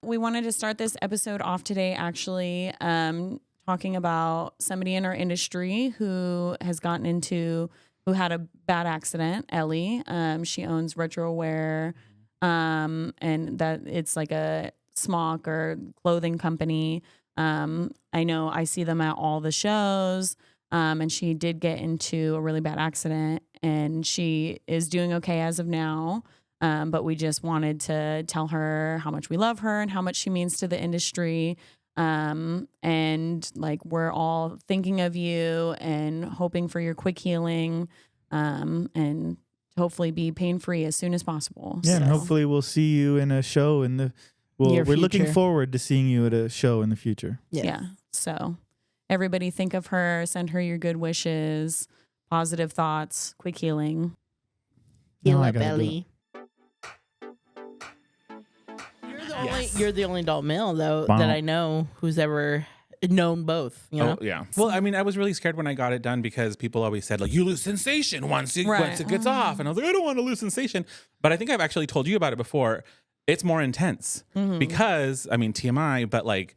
we wanted to start this episode off today actually talking about somebody in our industry who had a bad accident, Ellie. She owns Retro Wear, and that it's like a smock or clothing company. I know I see them at all the shows, and she did get into a really bad accident, and she is doing okay as of now. But we just wanted to tell her how much we love her and how much she means to the industry. And like, we're all thinking of you and hoping for your quick healing, and hopefully be pain-free as soon as possible. Yeah, and hopefully we'll see you in a show we're looking forward to seeing you at a show in the future. Yes. Yeah. So everybody think of her, send her your good wishes, positive thoughts, quick healing. Heal up, Ellie. You're the only adult male though that I know who's ever known both. You know? Oh yeah. Well, I mean, I was really scared when I got it done because people always said like, you lose sensation once it gets off, and I was like, I don't want to lose sensation. But I think I've actually told you about it before. It's more intense because, I mean, TMI, but like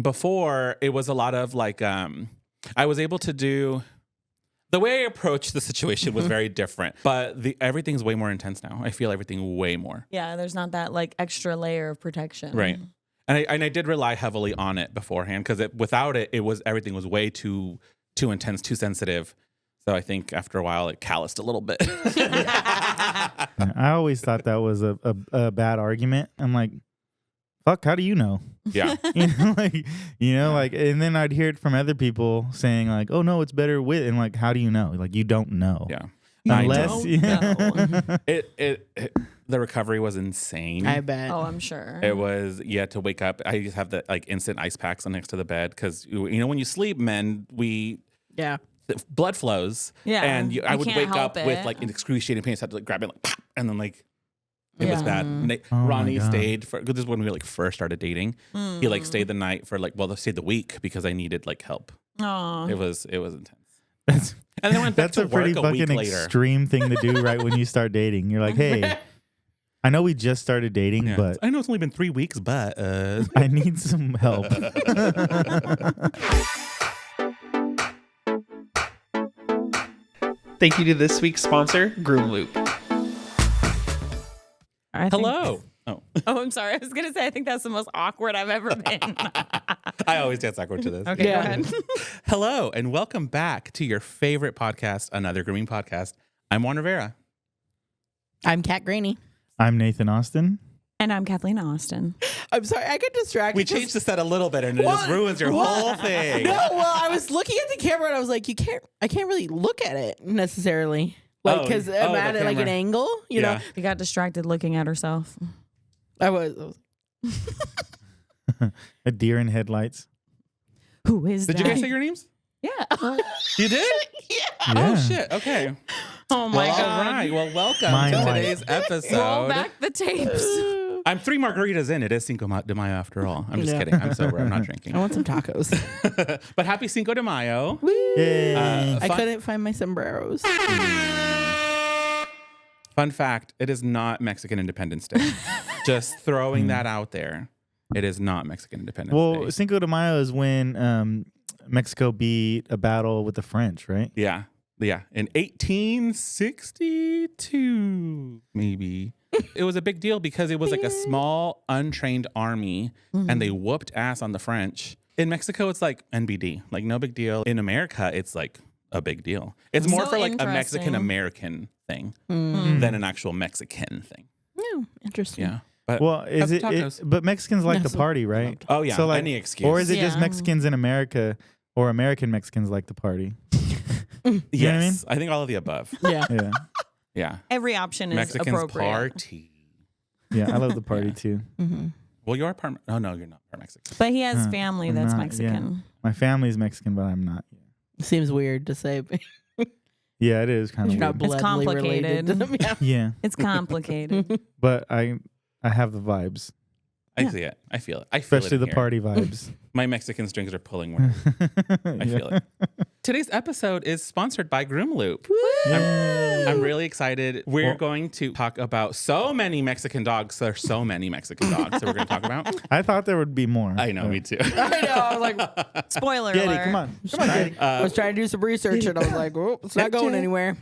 before it was a lot of like, I was able to do. The way I approached the situation was very different, but everything's way more intense now. I feel everything way more. Yeah, there's not that like extra layer of protection. Right. And I did rely heavily on it beforehand because without it, everything was way too intense, too sensitive. So I think after a while it calloused a little bit. I always thought that was a bad argument. I'm like, fuck, how do you know? Yeah. And then I'd hear it from other people saying like, oh no, it's better with, and like, how do you know? Like, you don't know. Yeah. Unless the recovery was insane. I bet. Oh, I'm sure. It was, you had to wake up. I just have the like instant ice packs next to the bed because, you know, when you sleep, men, blood flows. Yeah. And I would wake up it. with like excruciating pain. So I had to like grab it, like, pop, and then like, it was bad. Oh Ronnie stayed for, this is when we like first started dating. He like stayed the night for like, they stayed the week because I needed like help. Oh. It was intense. And then I went back That's to a pretty work a week fucking later. extreme thing to do right when you start dating. You're like, hey, I know we just started dating, but I know it's only been 3 weeks, but I need some help. Thank you to this week's sponsor, Groom Loop. Hello. Oh, I'm sorry. I was going to say, I think that's the most awkward I've ever been. I always dance awkward to this. Okay, go ahead. Hello, and welcome back to your favorite podcast, Another Grooming Podcast. I'm Juan Rivera. I'm Kat Graney. I'm Nathan Austin. And I'm Kathleen Austin. I'm sorry, I get distracted. We changed the set a little bit, and it just ruins your whole thing. No, well, I was looking at the camera, and I was like, I can't really look at it necessarily. Like, because I'm at it like an angle, you know? You got distracted looking at herself. I was. A deer in headlights. Who is that? Did you guys say your names? Yeah. You did? Yeah. Oh, shit. Okay. Oh, my God. All right. Well, welcome to today's episode. Roll back the tapes. I'm 3 margaritas in. It is Cinco de Mayo after all. I'm just kidding. I'm sober. I'm not drinking. I want some tacos. But happy Cinco de Mayo. Yay. I couldn't find my sombreros. Fun fact, it is not Mexican Independence Day. Just throwing that out there. It is not Mexican Independence Day. Well, Cinco de Mayo is when Mexico beat a battle with the French, right? Yeah. Yeah. In 1862, maybe. It was a big deal because it was like a small, untrained army, and they whooped ass on the French. In Mexico, it's like NBD, like no big deal. In America, it's like a big deal. It's more So for like a interesting. Mexican-American thing than an actual Mexican thing. Yeah, interesting. Yeah. But Well, is it, tacos. but Mexicans like to party, right? Oh, yeah. So like, any excuse. or is it just Yeah. Mexicans in America, or American Mexicans like to party? You know what I mean? Yes. I think all of the above. Yeah. Yeah, Yeah. Every option is Mexicans appropriate. party. yeah. I love the party too. Mm-hmm. Well, you are part. Oh, no, you're not part Mexican. But he has family I'm that's not, Mexican. My family's Mexican, but I'm not. Seems weird to say, but Yeah, it is kind you're of not weird. It's bloodly related to complicated. them. Yeah. Yeah, It's complicated. but I have the vibes, I see it. I feel it. I feel especially it the here. party vibes. My Mexican strings are pulling. I feel it. Today's episode is sponsored by Groom Loop. Yeah. I'm really excited. We're going to talk about so many Mexican dogs. There's so many Mexican dogs that we're going to talk about. I thought there would be more. I know, me too. I know. I was like, Spoiler Getty, alert. come on. Getty. I was trying to do some research and I was like, oh, it's not going anywhere.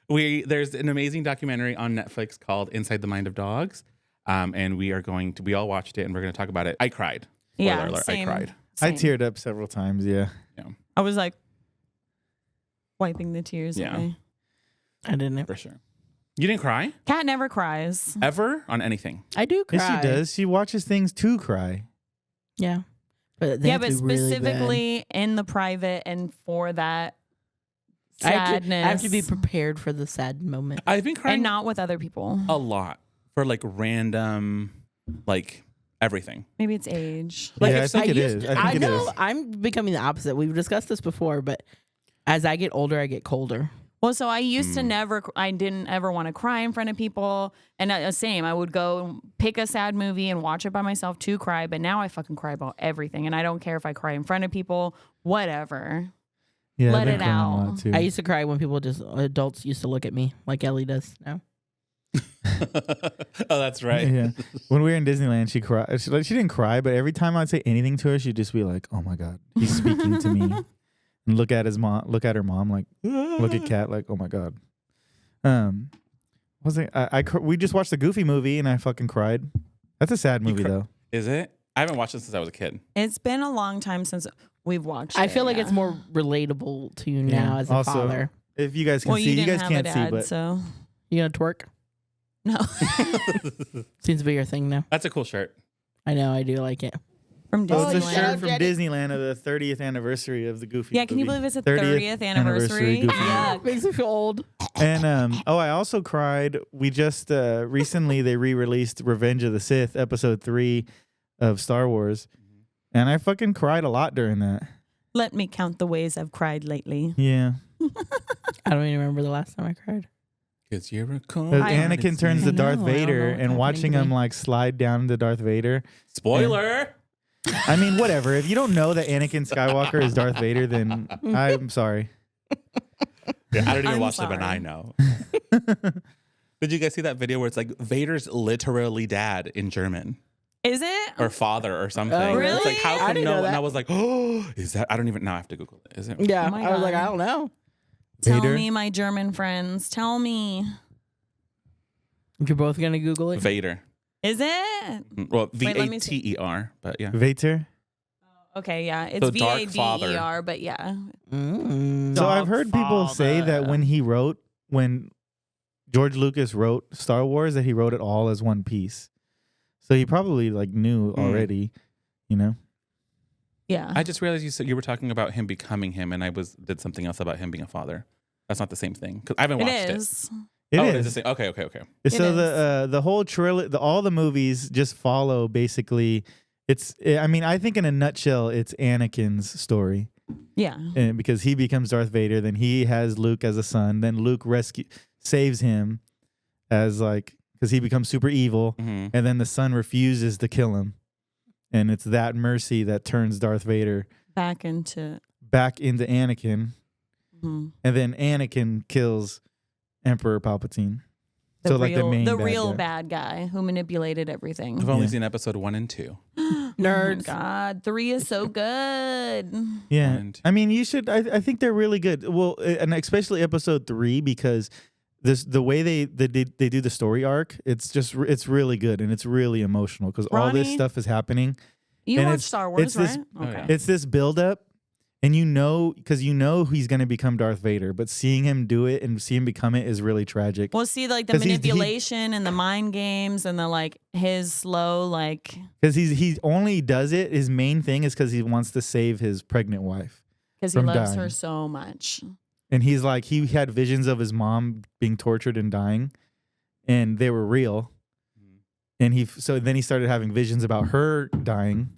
There's an amazing documentary on Netflix called Inside the Mind of Dogs. And we all watched it and we're going to talk about it. I cried. Spoiler alert, same. I cried. I Same. teared up several times, yeah. I was like wiping the tears Yeah. away. I didn't. For sure. You didn't cry? Cat never cries. Ever? On anything? I do cry. Yes, she does. She watches things to cry. Yeah. But they Yeah, have but to be really bad. specifically in the private and for that I have to- sadness. I have to be prepared for the sad moment. I've been crying and not with other people. a lot for like random, like everything. Maybe it's age. Like yeah, I if think it used is. to- I think it know is. I'm becoming the opposite. We've discussed this before, but as I get older, I get colder. Well, so I used to I didn't ever want to cry in front of people. And same, I would go pick a sad movie and watch it by myself to cry. But now I fucking cry about everything. And I don't care if I cry in front of people, whatever. Yeah, Let I've been it crying a lot, out. too. I used to cry when adults used to look at me like Ellie does now. Oh, that's right. Yeah. When we were in Disneyland, she cried. She didn't cry, but every time I'd say anything to her, she'd just be like, "Oh my God, he's speaking to me." And look at her mom, like, look at Kat, like, "Oh my God." Was it? We just watched the Goofy movie, and I fucking cried. That's a sad movie, though. Is it? I haven't watched it since I was a kid. It's been a long time since we've watched I it, feel like yeah. it's more relatable to you now Yeah. as a Also, father. If you guys can Well, see, you you didn't guys have a can't dad, see, but so You gonna twerk? no. Seems to be your thing now. That's a cool shirt. I know, I do like it. From oh, it's a Disneyland. shirt from Daddy. Disneyland of the 30th anniversary of the Goofy. Yeah, can you movie. believe it's a 30th anniversary? Goofy Yeah. Makes me feel old. And I also cried. We just recently they re-released Revenge of the Sith episode 3 of Star Wars, and I fucking cried a lot during that. Let me count the ways I've cried lately. Yeah, I don't even remember the last time I cried. Because you're a cool. as I- Anakin turns to I Darth know, I don't Vader, know what's and happening watching to him me. like slide down into Darth Vader. Spoiler. I mean, whatever. If you don't know that Anakin Skywalker is Darth Vader, then I'm sorry. Yeah, I don't even I'm watch it, but sorry. I know. Did you guys see that video where it's like Vader's literally dad in German Is it? or father or something? Oh, It's like, how really? I come didn't no? know And that. I was like, oh, is that? I don't even. Now I have to Google it. Is it? Yeah, Oh my I was like, God. I don't know. Tell Vader? me, my German friends. Tell me. You're both gonna Google it. Vader. Is it? Well, Wait, let me see. Vater, but yeah. Vader. Okay, yeah. It's The Dark VADER, but yeah. Mm. So Dog I've heard people say that when George Lucas wrote Star Wars, that he wrote it all as one piece. So he probably like knew already, you know. Yeah. I just realized you were talking about him becoming him, and I did something else about him being a father. That's not the same thing because I haven't watched It it. is. It Oh, is. it is the same. Okay. So is. the whole trilogy, all the movies just follow basically. I mean, I think in a nutshell, it's Anakin's story, Yeah. and because he becomes Darth Vader, then he has Luke as a son, then Luke saves him as because he becomes super evil, Mhm. and then the son refuses to kill him, and it's that mercy that turns Darth Vader Back into. back into Anakin, mhm. and then Anakin kills Emperor Palpatine. The So, real, like, the main bad real guy. bad guy who manipulated everything. I've only Yeah. seen episode 1 and 2. Oh Nerds. God, 3 is so good. Yeah, And- I mean, you should. I think they're really good. Well, and especially episode 3 because the way they do the story arc, it's really good and it's really emotional because all this Ronnie? stuff is happening. You And watch it's- Star Wars, it's this- right? Oh, yeah. It's this build up, and because he's gonna become Darth Vader, but seeing him do it and see him become it is really tragic. Well, see, like the 'Cause he- manipulation and the mind games and the his slow Because he only does it. His main thing is because he wants to save his pregnant wife. because he From loves dying. her so much. And he's like, he had visions of his mom being tortured and dying, and they were real. And so then he started having visions about her dying,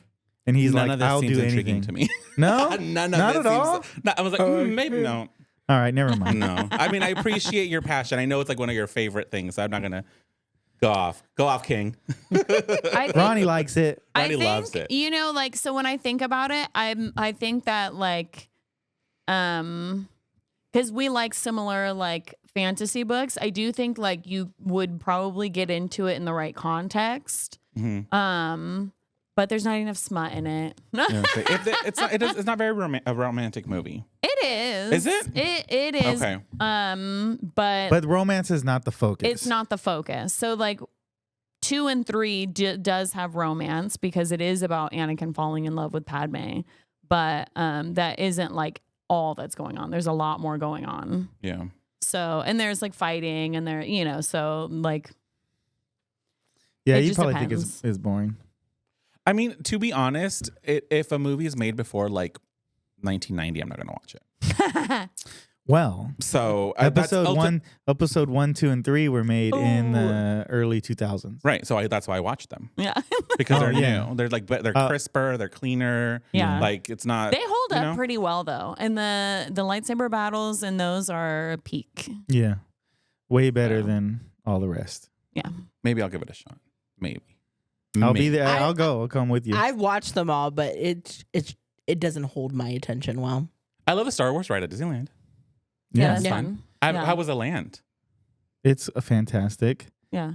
and he's None like, of this I'll seems do intriguing anything. to me. No, None of not it at all. No, I was like, maybe no. All right, never mind. No. I mean, I appreciate your passion. I know it's like one of your favorite things. So I'm not gonna go off. Go off, King. I think, Ronnie likes it. I Ronnie think, loves it. You know, so when I think about it, I think that because we like similar like fantasy books, I do think like you would probably get into it in the right context. But there's not enough smut in it. It's not very a romantic movie. It is. Is it? It is. Okay. But romance is not the focus. it's not the focus. So like 2 and 3 does have romance because it is about Anakin falling in love with Padme. But that isn't like all that's going on. There's a lot more going on. Yeah. So, and there's like fighting and there, you know, so like. Yeah, it you just probably depends. think it's boring. I mean, to be honest, if a movie is made before like 1990, I'm not going to watch it. Well, So episode 1, 2, and 3 were made in the early 2000s. Right. So that's why I watched them. Yeah. Because they're yeah. new. They're like, they're crisper. They're cleaner. Yeah. Like it's not. They hold up know? pretty well though. And the lightsaber battles and those are a peak. Yeah, way better than all the rest. Yeah. Maybe I'll give it a shot. Maybe. I'll be there. I- I'll go. I'll come with you. I've watched them all, but it doesn't hold my attention well. I love the Star Wars ride at Disneyland. Yeah, yeah, that's fun. Yeah. How was the land? it's fantastic. Yeah.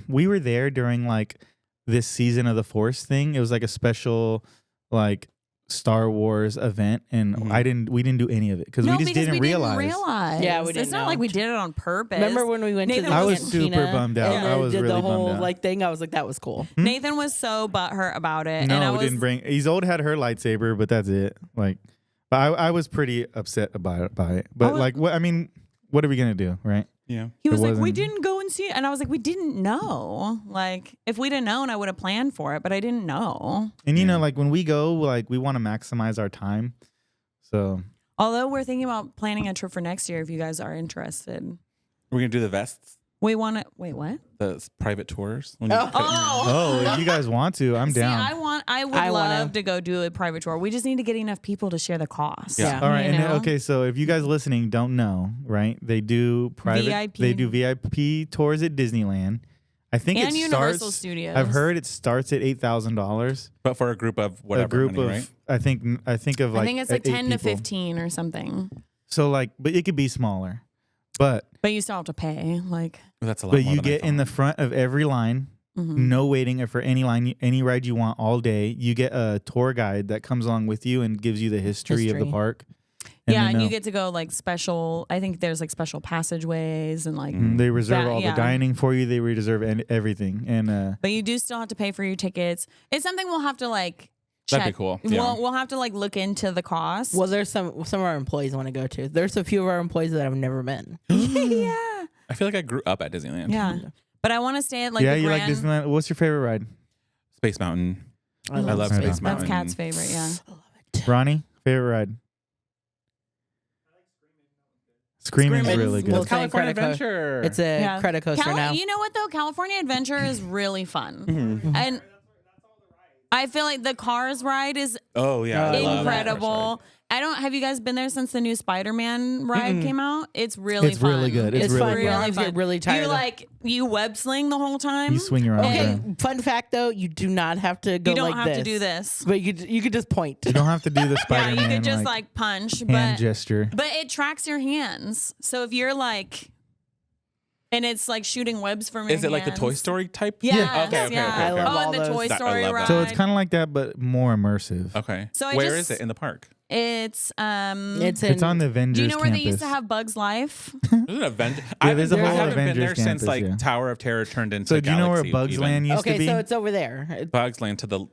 We were there during like this season of the Force thing. It was like a special like Star Wars event, and we didn't do any of it because we just didn't realize. Yeah, we It's didn't not know. like we did it on purpose. Remember when we went Nathan to the I was cantina super bummed out. and I was did really the whole bummed out. like thing? I was like, that was cool. Nathan was so butthurt about it. and I No, we was, didn't bring. Isolde had her lightsaber, but that's it. Like, but I was pretty upset about it. But like, what I mean, what are we gonna do, right? Yeah. He was It like, we wasn't- didn't go and see it. And I was like, we didn't know. Like, if we'd have known, I would have planned for it, but I didn't know. And you know, like when we go, like we want to maximize our time. So Although we're thinking about planning a trip for next year if you guys are interested. We're going to do the vests, We want to, wait, what? the private tours. if you guys want to, I'm See, down. I would I wanna- love to go do a private tour. We just need to get enough people to share the cost. Yeah. All right, You and know? okay, so if you guys listening don't know, right? They do private, VIP. they do VIP tours at Disneyland. I think And it Universal starts. Studios. I've heard it starts at $8,000. But for a group of whatever A group money, of, right? I think of like I think it's like 8 10 to people. 15 or something. So like, but it could be smaller, but But you still have to pay. Like, That's a lot but more you than I get in thought. the front of every line. mhm. No waiting for any line, any ride you want all day. You get a tour guide that comes along with you and gives you the history of the History. park. yeah, and they you know. get to go like special. I think there's like special passageways and like. They reserve that- all yeah. the dining for you. They reserve everything. And But you do still have to pay for your tickets. It's something we'll have to like check. That'd be cool. Yeah. We'll have to like look into the cost. Well, there's some of our employees want to go to. There's a few of our employees that have never been. yeah. I feel like I grew up at Disneyland. Yeah. But I want to stay at like yeah, the you Grand. like Disneyland. What's your favorite ride? Space Mountain. I I love Space Space That's Mountain. Kat's favorite. Yeah. Ronnie, favorite ride? Scream is Scream is- really good. well, California Credit Co- Adventure. It's a Yeah. credit coaster now. You know what though? California Adventure is really fun, Mm-hmm. and I feel like the Cars ride is oh yeah, I love that incredible. I don't. Have you guys been there since the new Spider-Man ride came out? It's really It's fun. really good. It's It's really fun. good. Your arms fun. get really tired. You like you web sling the whole time. You swing your arms Okay, around. fun fact though, you do not have to go You don't like have this. to do this. But you could just point. You don't have to do the Yeah, Spider-Man you could just like punch, hand but gesture. it tracks your hands. So if you're like, and it's like shooting webs from your Is it like the hands. Toy Story type? Yeah. Okay. Yeah. I love Oh, all and the those. Toy That- I Story love that. ride. So it's kind of like that, but more immersive. Okay. So I Where just- is it in the park? It's It's on the Avengers Do you know where campus. they used to have Bugs Life? There's an Avenger. Yeah, there's a I whole haven't been there Avengers since campus, like yeah. Tower of Terror turned into. So do you know where Galaxy Bugs even. Land used to Okay, be? so it's over there. Bugs Land to the.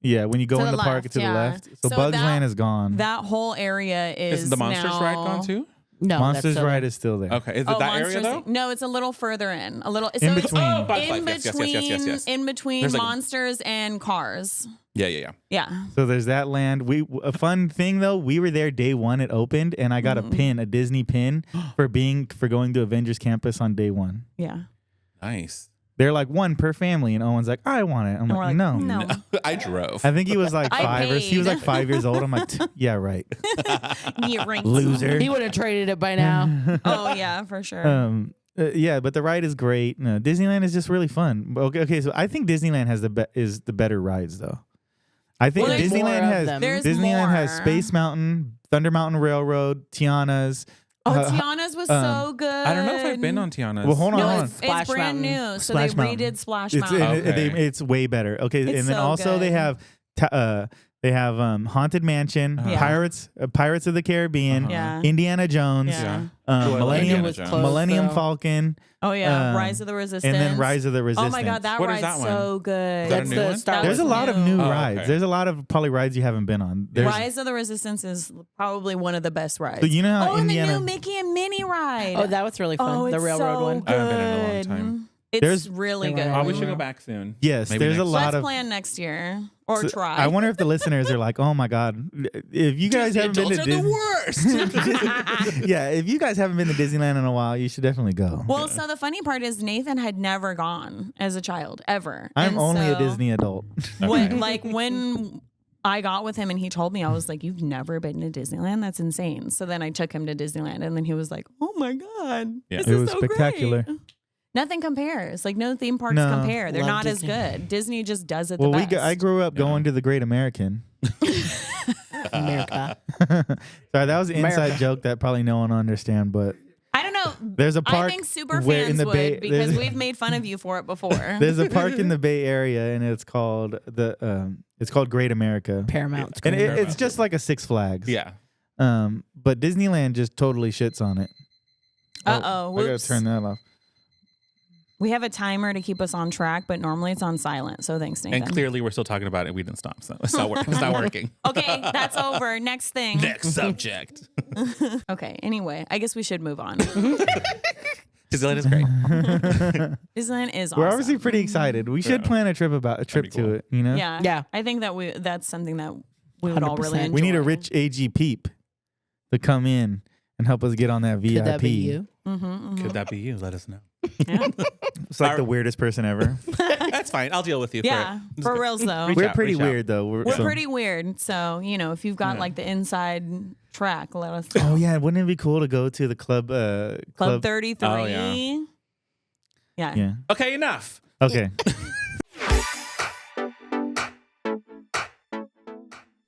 Yeah, when you go To in the the park, left, to the yeah. left. So, So Bugs that- Land is gone. That whole area is Is the Monsters now... ride gone too? No, Monsters that's Ride is still there. Okay. Is it Oh, that area Monsters. though? No, it's a little further in. A little In so it's between. Oh, Bugs in Life. Yes, between, yes. in between There's like- Monsters and Cars. Yeah. Yeah. So there's that land. A fun thing though, we were there day one. It opened, and I got a Disney pin for going to Avengers Campus on day one. Yeah. Nice. They're like one per family, and Owen's like, I want it. I'm And we're like, like, no. no. I drove. I think he was like I 5 or he was paid. like 5 years old. I'm like, yeah, right, Yeah, right. loser. He would have traded it by now. Oh yeah, for sure. Yeah, but the ride is great. No, Disneyland is just really fun. Okay, so I think Disneyland has the better rides though. I think Well, there's more Disneyland of has them. There's Disneyland has more. Space Mountain, Thunder Mountain Railroad, Tiana's. Oh, Tiana's was so good. I don't know if I've been on Tiana's. Well, hold on, No, hold on. it's brand new. So Splash they Mountain. redid Splash It's, Mountain. it's way better. Okay, It's and then so also they good. have Haunted Mansion, Yeah. Pirates of the Caribbean, Yeah. Indiana Jones, Yeah. Millennium Indiana Jones. Millennium Falcon, Oh yeah, Rise of the Resistance. and then Rise of the Resistance. Oh my god, that What is ride's that one? so good. Is that a That's new the one? Star There's a Wars lot of new. new Oh, rides. okay. There's a lot of probably rides you haven't been on. There's, Rise of the Resistance is probably one of the best rides. So you know how and Indiana. the new Mickey and Minnie ride. Oh, that was really fun. Oh, The it's railroad so one. Good. I haven't been in a long time. It's There's- really They good. were Oh, we should go back soon. Yes, Maybe there's a next lot Let's of. plan next year or So try. I wonder if the listeners are like, "Oh my god, if you guys haven't been to Adults are the Disney, worst. yeah, if you guys haven't been to Disneyland in a while, you should definitely go." Well, so the funny part is Nathan had never gone as a child ever. I'm And only a so Disney adult. when I got with him and he told me, I was like, "You've never been to Disneyland? That's insane." So then I took him to Disneyland, and then he was like, "Oh my god, Yeah. this It is was so spectacular. great." Nothing compares. Like no theme parks No. compare. They're Love not Disney. as good. Disney just does it Well, the best. I grew up going to the Great American. America. Sorry, that was an inside America. joke that probably no one will understand, but I don't know. there's a park I think super where fans in the would Bay because there's, we've made fun of you for it before. there's a park in the Bay Area and it's called Great America. Paramount. And it's just like a Six Flags. Yeah. But Disneyland just totally shits on it. Uh-oh, I gotta whoops. turn that off. We have a timer to keep us on track, but normally it's on silent. So thanks, Nathan. And clearly we're still talking about it. We didn't stop. So it's not working. It's not working. Okay, that's over. Next thing. Next subject. Okay, anyway, I guess we should move on. Disneyland is great. Disneyland is awesome. We're obviously pretty excited. We should Yeah. plan a trip be to cool. it, you know? Yeah. Yeah. I think that's something that we would all really 100%. enjoy. We need a rich AG peep to come in and help us get on that VIP. Could that be you? Could that be you? Let us know. Yeah, It's like the weirdest person ever. That's fine. I'll deal with you. yeah Just for go. reals though. Reach We're out, pretty reach out. weird though. We're pretty weird. So, if you've got like the inside track, let us know. Oh yeah, wouldn't it be cool to go to the club? Club 33. Oh, yeah. Yeah. Yeah. Okay, enough. Okay.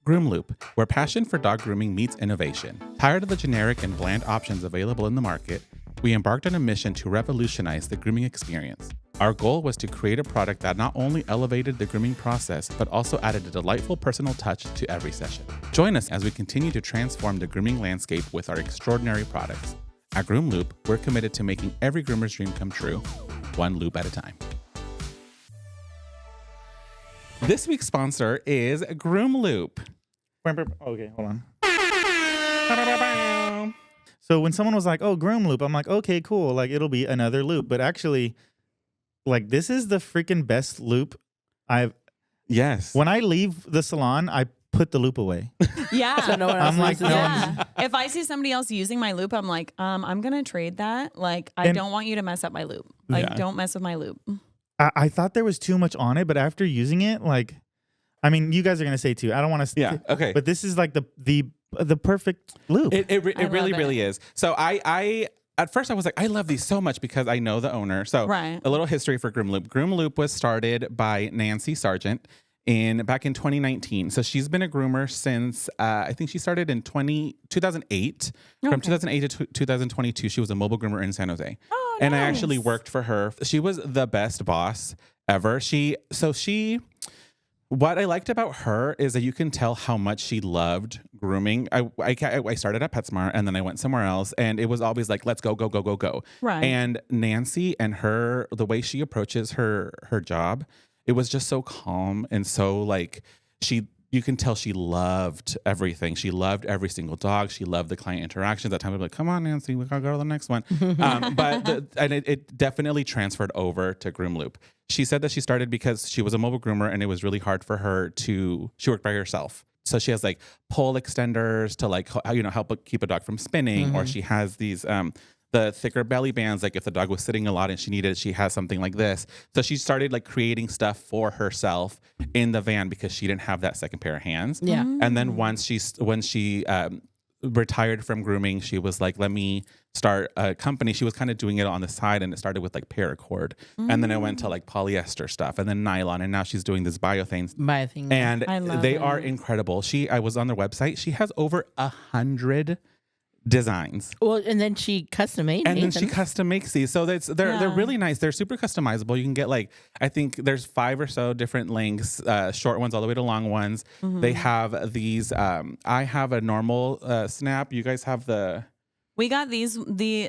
Groom Loop, where passion for dog grooming meets innovation. Tired of the generic and bland options available in the market, we embarked on a mission to revolutionize the grooming experience. Our goal was to create a product that not only elevated the grooming process, but also added a delightful personal touch to every session. Join us as we continue to transform the grooming landscape with our extraordinary products. At Groom Loop, we're committed to making every groomer's dream come true, one loop at a time. This week's sponsor is Groom Loop. Okay, hold on. So when someone was like, "Oh, Groom Loop," I'm like, "Okay, cool. Like it'll be another loop." But actually, like this is the freaking best loop I've. Yes. When I leave the salon, I put the loop away. Yeah. So no one else I'm like, uses no it. Yeah. If I see somebody else using my loop, I'm like, I'm gonna trade that. Like, I And- don't want you to mess up my loop. Like, Yeah. don't mess with my loop. I thought there was too much on it, but after using it, like, I mean, you guys are gonna say too. I don't want to. Yeah. Okay. But this is like the perfect loop. It I really, love really is. So I at first I was like, I love these so much because I know the owner. So Right. a little history for Groom Loop. Groom Loop was started by Nancy Sargent back in 2019. So she's been a groomer since I think she started in 2008. From Okay. 2008 to 2022, she was a mobile groomer in San Jose. Oh, And I actually nice. worked for her. She was the best boss ever. What I liked about her is that you can tell how much she loved grooming. I started at PetSmart and then I went somewhere else, and it was always like, let's go, go, go, go, go. Right. And Nancy and the way she approaches her job, it was just so calm and so like you can tell she loved everything. She loved every single dog. She loved the client interactions. At times, I'd be like, come on, Nancy, we gotta go to the next one. And it definitely transferred over to Groom Loop. She said that she started because she was a mobile groomer and it was really hard for her she worked by herself. So she has like pole extenders to like, help keep a dog from spinning, or she has these, the thicker belly bands, like if the dog was sitting a lot and she needed it, she has something like this. So she started like creating stuff for herself in the van because she didn't have that second pair of hands. Yeah. And then when she retired from grooming, she was like, let me start a company. She was kind of doing it on the side, and it started with like paracord, and then it went to like polyester stuff, and then nylon, and now she's doing this bio things. And I love they it. are incredible. I was on their website. She has over 100 designs. Well, and then she custom made. And then she custom makes these. So they're really nice. They're super customizable. You can get like, I think there's 5 or so different lengths, short ones all the way to long ones. They have these. I have a normal snap. You guys have the. We got these.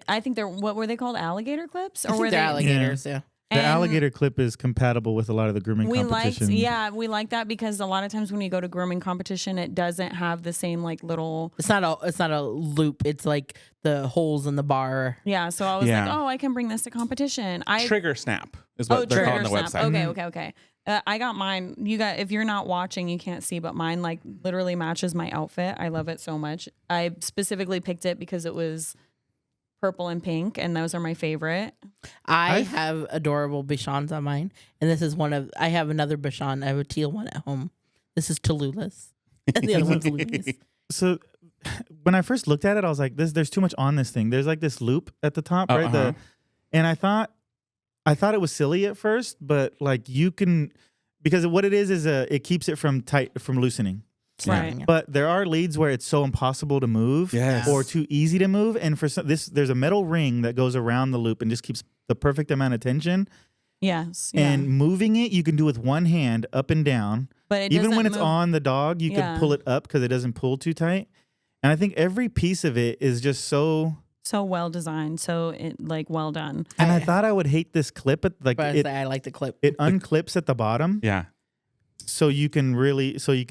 I think they're, what were they called? Alligator clips, I think they're alligators. Yeah. The alligator clip is compatible with a lot of the grooming competition. We like that because a lot of times when you go to grooming competition, it doesn't have the same like little. It's not a loop. It's like the holes in the bar. Yeah. So I was like, oh, I can bring this to competition. Trigger snap is what they're called on the website. Okay. I got mine. If you're not watching, you can't see, but mine like literally matches my outfit. I love it so much. I specifically picked it because it was purple and pink, and those are my favorite. I have adorable Bichons on mine, and this is I have another Bichon. I have a teal one at home. This is Tallulah's, and the other one's Lulu's. So when I first looked at it, I was like, there's too much on this thing. There's like this loop at the top, right? And I thought it was silly at first, but like you can, because what it is it keeps it from loosening. Right. But there are leads where it's so impossible to move or too easy to move. And for there's a metal ring that goes around the loop and just keeps the perfect amount of tension. Yes. And moving it, you can do with one hand up and down. But even when it's on the dog, you can pull it up because it doesn't pull too tight. And I think every piece of it is just so well designed, well done. And I thought I would hate this clip, but I like the clip. It unclips at the bottom. Yeah. So you can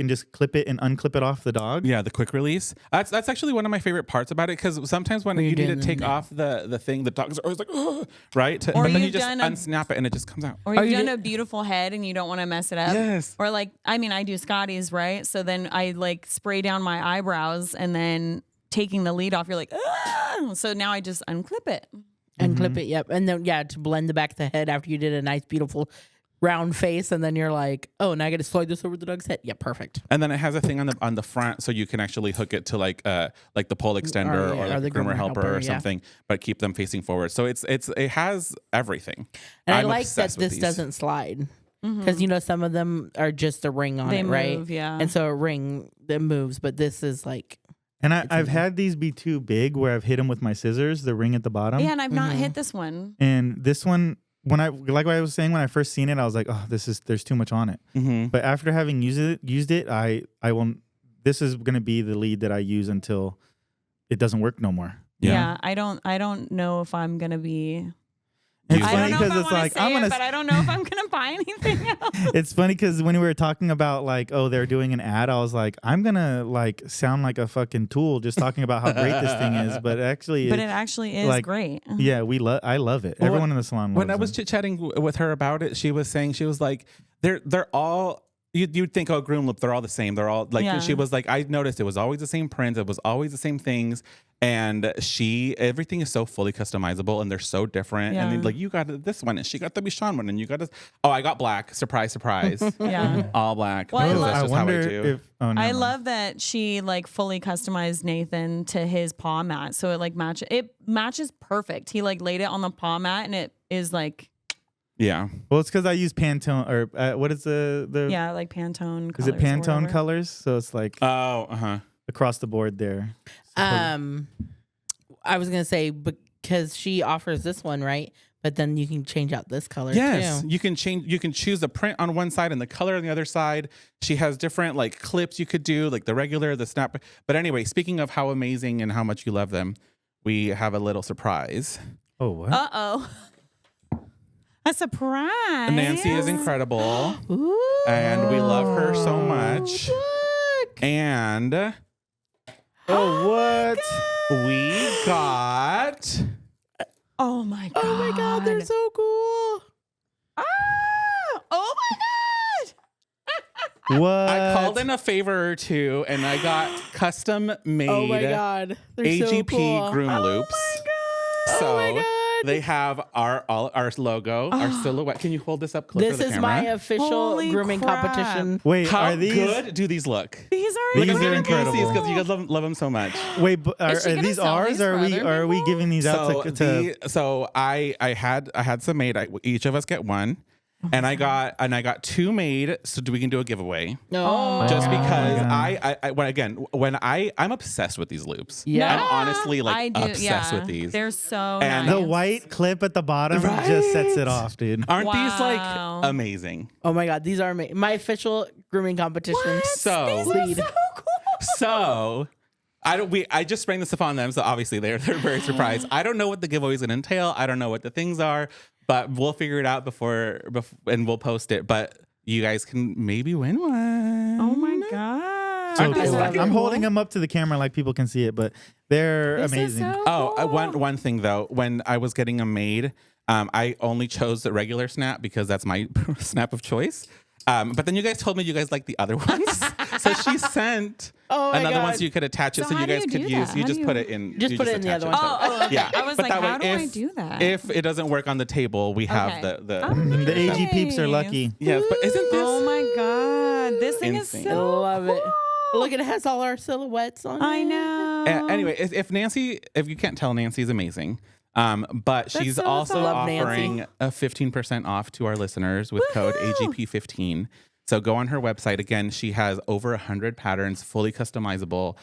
just clip it and unclip it off the dog. Yeah, the quick release. That's actually one of my favorite parts about it, because sometimes when you need to take off the thing, the dogs are always like, ugh, right? But then you just unsnap it and it just comes out. Or you've done a beautiful head and you don't want to mess it up. Yes. Or I do Scotty's, right? So then I spray down my eyebrows, and then taking the lead off, you're like, ah! So now I just unclip it. Unclip it, yep. And then to blend the back of the head after you did a nice, beautiful round face, and then you're like, oh, now I got to slide this over the dog's head. Yeah, perfect. And then it has a thing on the front, so you can actually hook it to like the pole extender or the groomer helper or something, but keep them facing forward. So it has everything. And I like that this doesn't slide, because some of them are just a ring on it, right? Yeah. And so a ring that moves, but this is like. And I've had these be too big where I've hit them with my scissors, the ring at the bottom. Yeah, and I've not hit this one. And this one, when I was saying, when I first seen it, I was like, oh, there's too much on it. But after having used it, I won't. This is going to be the lead that I use until it doesn't work no more. Yeah, I don't know if I'm going to be. It's funny because it's like but I don't know if I'm gonna buy anything else. It's funny because when we were talking about they're doing an ad, I was like, I'm gonna sound like a fucking tool just talking about how great this thing is, but actually, it actually is great. Yeah, I love it. Well, everyone in the salon. When I was chit chatting with her about it, she was saying, she was like, they're all. You'd think, oh, Groom Loop, they're all the same. They're all she was like, I noticed it was always the same prints. It was always the same things. And everything is so fully customizable, and they're so different. Yeah. And you got this one, and she got the Bichon one, and you got this. Oh, I got black. Surprise, surprise. Yeah. All black. Well, that's just how I do. I love that she fully customized Nathan to his paw mat. So it matches perfect. He laid it on the paw mat, and it is yeah. Well, it's because I use Pantone, or what is the Pantone colors. Is it Pantone colors? So it's across the board there. I was gonna say, because she offers this one, right? But then you can change out this color. Yes, too. you can change. You can choose the print on one side and the color on the other side. She has different clips you could do, the regular, the snap. But anyway, speaking of how amazing and how much you love them, we have a little surprise. Oh, what? Uh-oh. A surprise. Nancy is incredible. Ooh. And we love her so much. Look. And oh, what? We got. Oh my god. Oh my god, they're so cool. Ah! Oh my god. What? I called in a favor or two, and I got custom made. Oh my god, they're AGP so cool. Groom Loops. Oh my god. They have our logo, our silhouette. Can you hold this up closer This to the is camera? my official Holy grooming crap. competition. Wait, How are these good do these look? These are sorry. These I'm are giving incredible. because you guys love them so much. Wait, but Is she are gonna these sell ours? these Or for other are we people? giving these out So to I had some made. Each of us get one, and I got 2 made, so we can do a giveaway. No. Just Oh because my God. when I'm obsessed with these loops. Yeah. I'm honestly like I do, obsessed with these. They're so And nice. The white clip at the bottom Right? just sets it off, dude. Aren't these Wow. like amazing? Oh my God, these are my official grooming competition. So lead. so I just sprang this upon them, so obviously they're very surprised. I don't know what the giveaway is going to entail. I don't know what the things are, but we'll figure it out before and we'll post it. But you guys can maybe win one. Oh my god! So Aren't they cool. so I'm holding them up to the camera like people can see it, but they're This is amazing. so Oh, cool. one thing though, when I was getting them made, I only chose the regular snap because that's my snap of choice. But then you guys told me you guys like the other ones, so she sent Oh my another one God. so you could attach it, So so how you do guys you could do use. that? You How just do put you- it in. Just you put it in the attach other one. Oh, okay. Yeah, I was but like, that way how do I if- do that? If it doesn't work on the table, we have Okay. the Oh, The AG nice. peeps are lucky. yes. But isn't this? Oh my god, this thing Insane. is I so love it. cool. Look, it has all our silhouettes on I it. know. Anyway, if you can't tell, Nancy's amazing. But she's so also thoughtful. Love Nancy. offering a 15% off to our listeners with code Woohoo! AGP15. So go on her website. Again, she has over 100 patterns, fully customizable.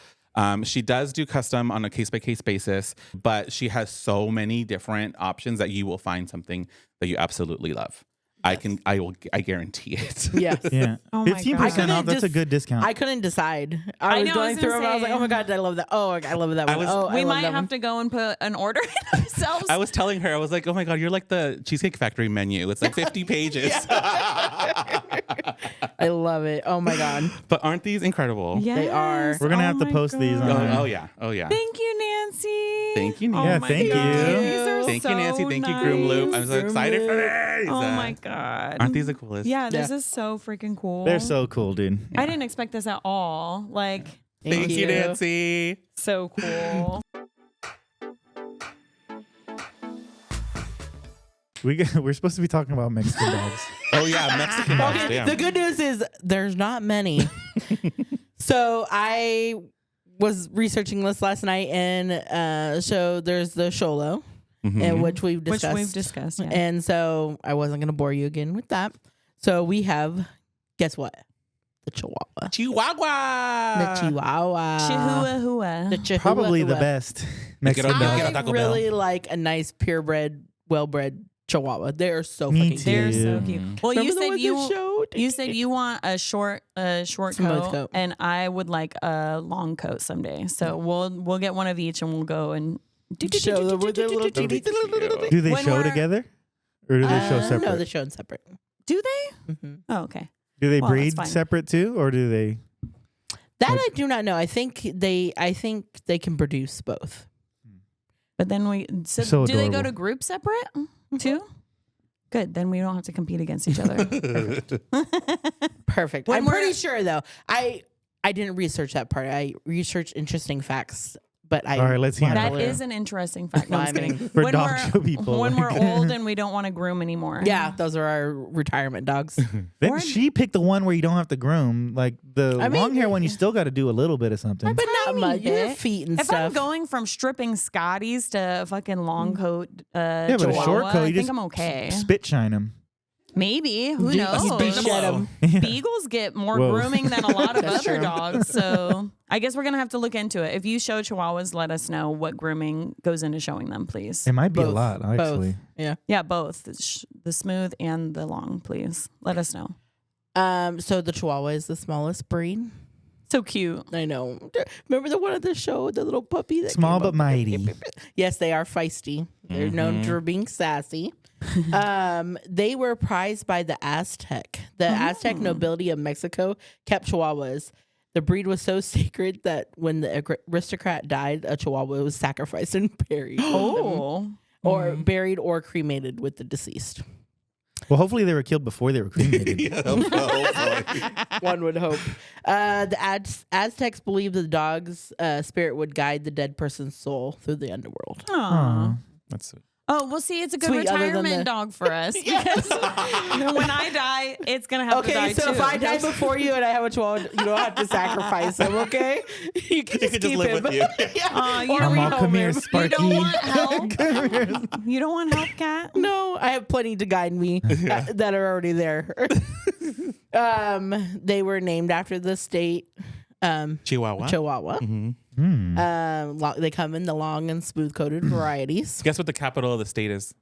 She does do custom on a case-by-case basis, but she has so many different options that you will find something that you absolutely love. I guarantee it. Yes. Yeah. Oh my 15% God. off. That's a Just- good discount. I couldn't decide. I I was know, I going was through gonna them. I was like, say. oh my God, I love that. Oh, I love that one. Oh, I we love might that have one. to go and put an order in ourselves. I was telling her, I was like, oh my God, you're like the Cheesecake Factory menu. It's like 50 pages. I love it. Oh my God. But aren't these incredible? Yes. They are. We're gonna have to my post these on God. our- Oh yeah. Oh yeah. Thank you, Nancy. Thank you, Oh Nancy. Yeah, my thank God. you. These are Thank you, so Nancy. Thank you, Groom Loop. I'm nice. so Groom excited for Loop. these. Oh my god. Aren't these the coolest? Yeah, this Yeah. is so freaking cool. They're so cool, dude. I didn't expect this at all. Like, Thank you, Nancy. so cool. We're supposed to be talking about Mexican dogs. Oh yeah, Mexican dogs. Okay, Damn. the good news is there's not many. So I was researching this last night, and so there's the Xolo, Mhm. and which we've Which discussed. we've discussed. Yeah. And so I wasn't going to bore you again with that. So we have, guess what? The Chihuahua. Chihuahua. The Chihuahua. Chihuahua. The Chihuahua. Probably the best Mexican Get a dog. I Taco Bell. really like a nice purebred, well-bred Chihuahua. They are so Me fucking too. cute. They're so Yeah. cute. Well, Remember you the said ones you that showed? you said you want a short Smooth coat, coat. and I would like a long coat someday. So we'll get one of each, and we'll go and Show them with their little That'd be teeth. cute. Do they When show we're- together? Or do they show separate? No, they're shown separate. do they? hmm Oh, okay. Do they Well, that's breed fine. separate too? Or do they? That I do not know. I think they can produce both. But then so So do they go adorable. to group separate too? Good. Then we don't have to compete against each other. Perfect. When I'm we're- pretty sure though. I didn't research that part. I researched interesting facts, but I All right, let's hear will it. have That to learn. is an interesting fact. No, I'm just I mean, kidding. For When dog we're- show people. When we're like- old and we don't want to groom anymore. Yeah, those are our retirement dogs. Then Or- she picked the one where you don't have to groom. Like the I mean, long hair one, you still got to do a little bit of something. but not Tiny much. Your bit. feet and If I'm stuff. going from stripping Scotties to fucking long coat, Yeah, but a Chihuahua, short coat, I you think just I'm okay. Spit shine them. Maybe. Who You- knows? you shed 'em. Beagles get more Whoa. grooming than a lot of That's other true. dogs. So I guess we're going to have to look into it. If you show Chihuahuas, let us know what grooming goes into showing them, please. It might be a Both. lot, actually. Both. Yeah. Yeah, both. The smooth and the long, please. Let us know. So the Chihuahua is the smallest breed. So cute. I know. Remember the one at the show, the little puppy that Small came but up? mighty. Yes, they are feisty. They're known for being sassy. They were prized by the Aztec. The Aztec nobility of Mexico kept Chihuahuas. The breed was so sacred that when the aristocrat died, a Chihuahua was sacrificed and buried. Oh. Or buried or cremated with the deceased. Well, hopefully they were killed before they were cremated. One would hope. The Aztecs believed the dog's spirit would guide the dead person's soul through the underworld. Aw. Aw. That's Oh, well, see, it's a good Sweet, other than retirement the- dog for us because when I die, it's gonna have to die Okay, so too. if I die before you and I have a chihuahua, you don't have to sacrifice him, okay? You can just could just keep live him. with you. Yeah. You Or don't we want- home come here, him. You Sparky. don't want help. You don't want help, Cat. No, I have plenty to guide me that are already there. They were named after the state Chihuahua. Chihuahua. They come in the long and smooth coated varieties. Guess what the capital of the state is?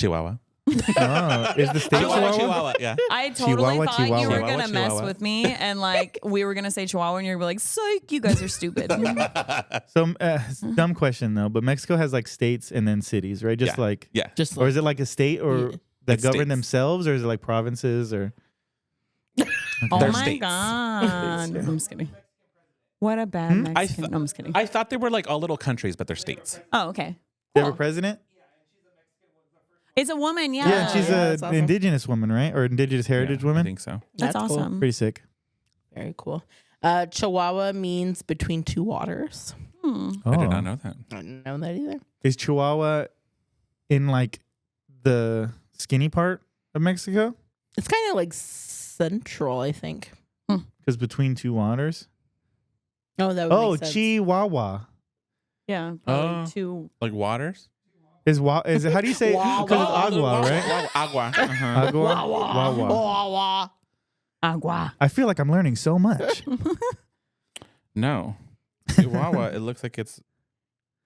Chihuahua. Oh, is the state Chihuahua? Yeah. I totally Chihuahua, thought you Chihuahua. were gonna Chihuahua, mess Chihuahua. with me and like we were gonna say Chihuahua and you're gonna be like, psych, you guys are stupid. So, dumb question though, but Mexico has like states and then cities, right? Just Yeah. like, Yeah. Just or is it like a state or that It's govern states. themselves, or is it like provinces or? Oh They're my states. god. I'm just kidding. What a bad Mexican. No, I'm just kidding. I thought they were like all little countries, but they're states. Oh, okay. They have a Cool. president? It's a woman, yeah. Yeah, and she's that's an awesome. indigenous woman, right? Or indigenous heritage I woman? think so. That's That's cool. awesome. Pretty sick. very cool. Chihuahua means between two waters. Hmm. Oh. I did not know that. I didn't know that either. Is Chihuahua in like the skinny part of Mexico? It's kind of like central, I think. Because between two waters? Oh, that would Oh, make sense. Chihuahua. Yeah, Oh. probably two. Like waters? Is it, how do you say it? Wawa. Because it's agua, right? Agua. Uh-huh. Agua? Wawa. Wawa. Wawa. Agua. I feel like I'm learning so much. No. Chihuahua, it looks like it's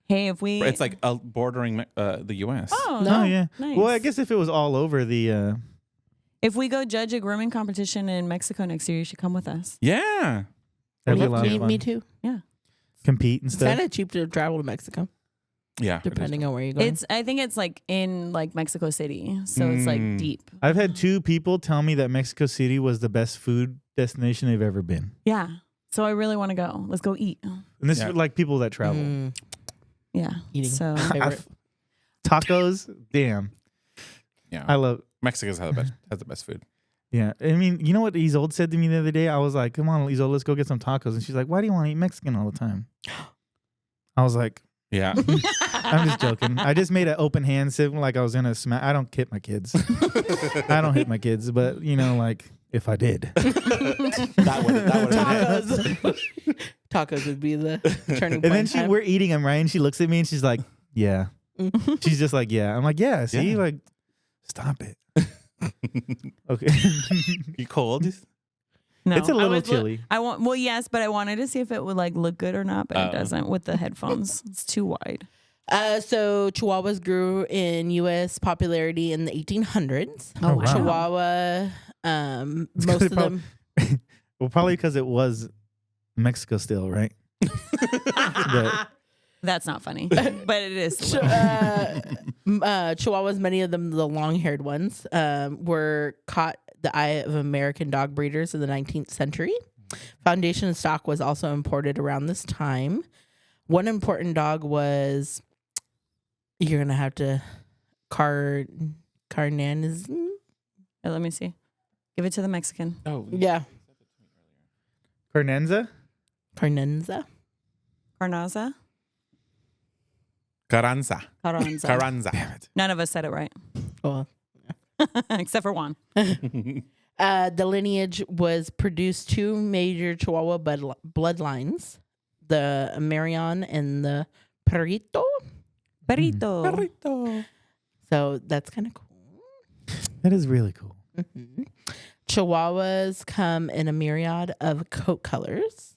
Hey, if like bordering the U.S. Oh, Oh, yeah. nice. Well, I guess if it was all over the... If we go judge a grooming competition in Mexico next year, you should come with us. Yeah. that'd be a Me- lot of fun. Me too. Compete and It's stuff. kind of cheap to travel to Mexico, Yeah. it is. depending on where you're going. I think it's like in like Mexico City, so it's like Mm. deep. I've had two people tell me that Mexico City was the best food destination they've ever been. Yeah. So I really want to go. Let's go eat. And this Yeah. is like people that travel. Yeah. Eating. So Favorite. Tacos, damn. Yeah. I love... Mexico has the best food. Yeah, I mean, you know what Isolde said to me the other day? I was like, come on, Isolde, let's go get some tacos. And she's like, why do you want to eat Mexican all the time? I was like, Yeah. I'm just joking. I just made an open hand signal like I was going to smack. I don't hit my kids. I don't hit my kids, but, you know, like, if I did. that would Tacos. Tacos would be the turning point. And then time. we're eating them, right? And she looks at me and she's like, yeah. She's just like, yeah. I'm like, yeah, see? Yeah. Like, stop it. Okay. You cold? no, It's a I little was chilly. well, yes, but I wanted to see if it would like look good or not, but Oh. it doesn't with the headphones. It's too wide. So Chihuahuas grew in U.S. popularity in the 1800s. Oh, wow. Chihuahua, It's 'cause most it of them. Well, probably because it was Mexico still, right? But- That's not funny, but it is. a little. Chihuahuas, many of them the long-haired ones, were caught the eye of American dog breeders in the 19th century. Foundation stock was also imported around this time. One important dog was, you're gonna have to Carnan's. Here, let me see. Give it to the Mexican. Oh, Yeah, Carnenza? Carnenza. Carnaza. Carranza. Carranza. Carranza. Damn it. None of us said it right, Oh. except for Juan. The lineage was produced two major Chihuahua bloodlines, the Marion and the Perrito. Perrito. Perrito. So that's kind of cool. That is really cool. Mhm. Chihuahuas come in a myriad of coat colors.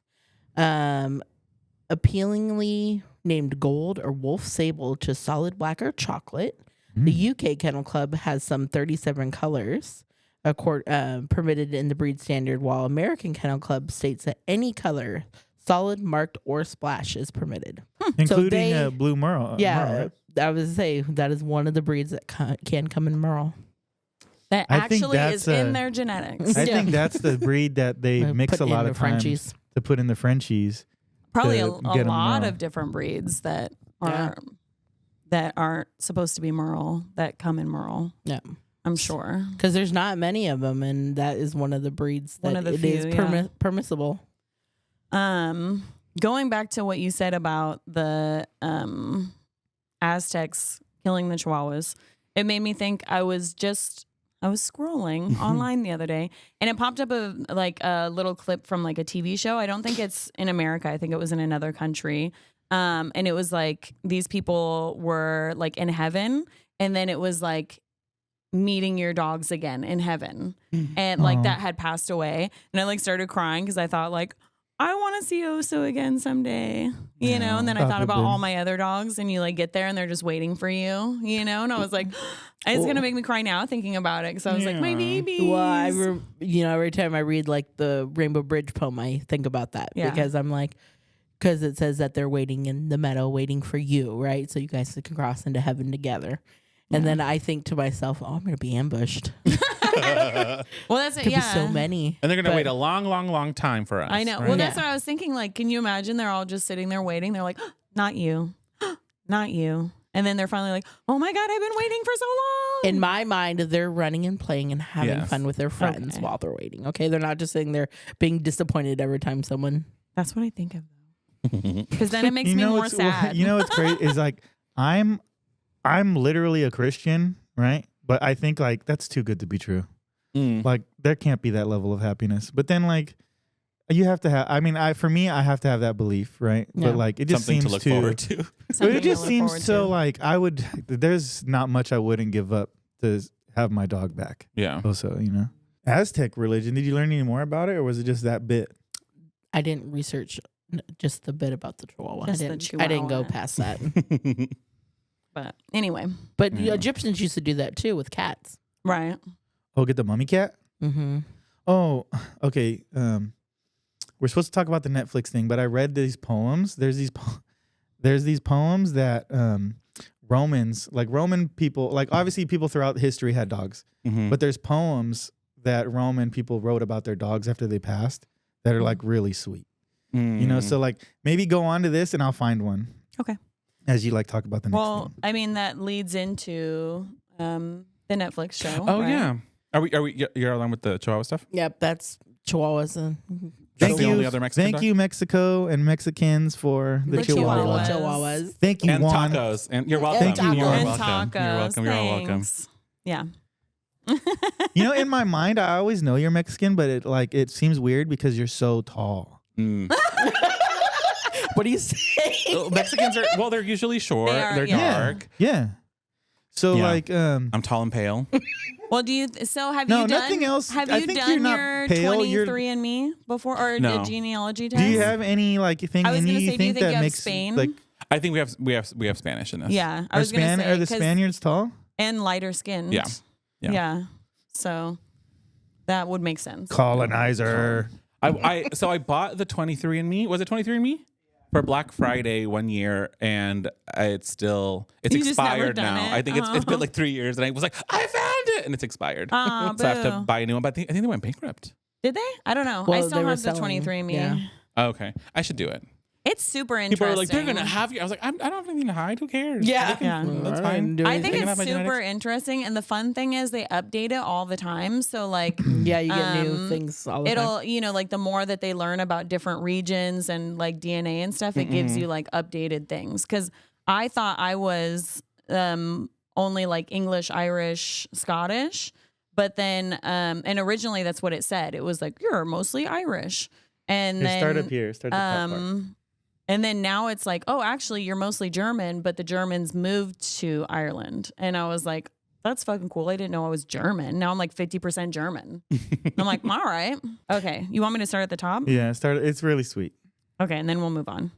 Appealingly named gold or wolf sable to solid black or chocolate. The UK Kennel Club has some 37 colors permitted in the breed standard, while American Kennel Club states that any color, solid, marked, or splash is permitted. Including they- Blue Merle. Yeah, Merle, right? I was to say that is one of the breeds that can come in Merle. That I think actually that's is in a- their genetics. I Yeah. think that's the breed that they mix Put a in lot the of times Frenchies. to put in the Frenchies. Probably a to get 'em lot Merle. of different breeds that Yeah. are that aren't supposed to be Merle that come in Merle. Yeah. I'm sure. Because there's not many of them, and that is one of the breeds that One of the it is few, yeah. permissible. Going back to what you said about the Aztecs killing the Chihuahuas. It made me think I was scrolling online the other day, and it popped up a little clip from like a TV show. I don't think it's in America. I think it was in another country. And it was like these people were like in heaven, and then it was like meeting your dogs again in heaven, and like that had passed away, and I like started crying because I thought like, I want to see Oso again someday, you know? And then I thought about all my other dogs, and you like get there and they're just waiting for you, you know? And I was like, it's going to make me cry now thinking about it. Cause I was like, my baby. Well, every time I read like the Rainbow Bridge poem, I think about that because I'm like, because it says that they're waiting in the meadow, waiting for you, right? So you guys can cross into heaven together. And then I think to myself, oh, I'm going to be ambushed. Well, that's it. Could be so many. And they're going to wait a long, long, long time for us. I know. Right? Well, that's what I was thinking. Like, can you imagine they're all just sitting there waiting? They're like, not you, not you. And then they're finally like, oh my God, I've been waiting for so long. In my mind, they're running and playing and having fun with their friends while they're waiting. Okay. They're not just sitting there being disappointed every time someone. That's what I think of. Because then it makes me more sad. You know what's great is like, I'm literally a Christian, right? But I think like that's too good to be true. Like there can't be that level of happiness. But then like you have to have. I mean, for me, I have to have that belief, right? Yeah. But like it just something seems to look forward to. But it just seems so like I would. There's not much I wouldn't give up to have my dog back. Yeah. Also, you know, Aztec religion. Did you learn any more about it, or was it just that bit? I didn't research just the bit about the Chihuahua. Just I didn't go past that. But anyway. But Egyptians used to do that too with cats. Right. Oh, get the mummy cat? Mm-hmm. Oh, okay. We're supposed to talk about the Netflix thing, but I read these poems. There's these poems that Roman people, like obviously people throughout history had dogs, but there's poems that Roman people wrote about their dogs after they passed that are like really sweet. You know, so like maybe go on to this and I'll find one. Okay. As you like talk about the next thing. I mean, that leads into the Netflix show. Oh, right? yeah. Are we? You're along with the Chihuahua stuff? Yep, that's Chihuahuas. That's the only other Mexican Thank you, Mexico and Mexicans for the Chihuahuas. Chihuahuas. Thank you, and Juan. tacos. And you're welcome. And tacos. You're And welcome. tacos. You're welcome. You're all welcome. Thanks. Yeah. You know, in my mind, I always know you're Mexican, but it seems weird because you're so tall. What do you say? Mexicans are they're usually short. They're dark. Yeah. So like, I'm tall and pale. Well, have you done? nothing else. Have I you think done you're not your pale, 23andMe before or No. a genealogy test? Do you have any like thing? I was gonna say, do you think that you have makes Spain? like I think we have Spanish in this. Yeah, I was gonna say are the 'cause- Spaniards tall? and lighter skinned. Yeah. Yeah. So that would make sense. Colonizer. So I bought the 23andMe. Was it 23andMe? For Black Friday one year, and it's You just never expired done now. it? I think it's been like 3 years, and I was like, I found it, and it's expired. So I have to Boo. buy a new one. But I think they went bankrupt. Did they? I don't know. Well, I they still were have the selling, 23andMe. yeah. Oh, okay, I should do it. It's super interesting. People are like, they're gonna have you. I was like, I don't have anything to hide. Who cares? Yeah. They can- Yeah. that's fine. I think They can it's have my super genetics. interesting, and the fun thing is they update it all the time. So like, Yeah, you get new things all the time. it'll like the more that they learn about different regions and like DNA and stuff, it gives you like updated things. Because I thought I was only like English, Irish, Scottish, but then and originally that's what it said. It was like you're mostly Irish, and then Start up here. Start the top part. and then now it's like, oh, actually, you're mostly German, but the Germans moved to Ireland. And I was like, that's fucking cool. I didn't know I was German. Now I'm like 50% German. And I'm like, all right. Okay. You want me to start at the top? Yeah, it's really sweet. Okay. And then we'll move on.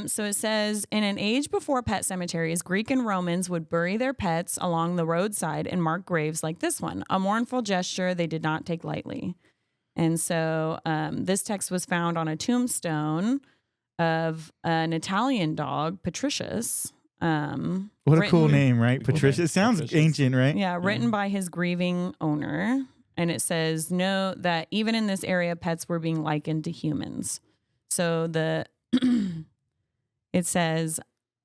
So it says, in an age before pet cemeteries, Greek and Romans would bury their pets along the roadside and mark graves like this one, a mournful gesture they did not take lightly. And so this text was found on a tombstone of an Italian dog, Patricius. What a cool name, right? Patricia. It sounds Patricius. ancient, right? Yeah, written by his grieving owner. And it says, note that even in this area, pets were being likened to humans. So it says,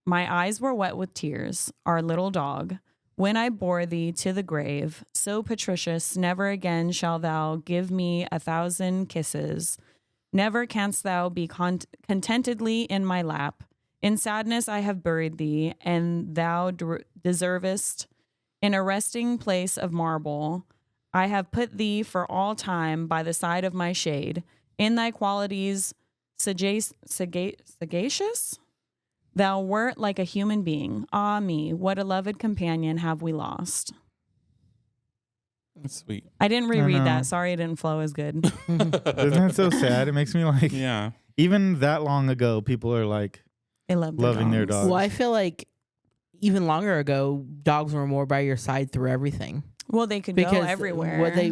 my eyes were wet with tears, our little dog. When I bore thee to the grave, so Patricius, never again shall thou give me 1,000 kisses. Never canst thou be contentedly in my lap. In sadness I have buried thee, and thou deservest. In a resting place of marble, I have put thee for all time by the side of my shade. In thy qualities sagacious, thou wert like a human being. Ah me, what a loved companion have we lost. That's sweet. I didn't reread know. that. Sorry, it didn't flow as good. Isn't that so sad? It makes me like, Yeah. even that long ago, people are like They love loving their dogs. Well, I feel like even longer ago, dogs were more by your side through everything. Well, they could go everywhere. What they,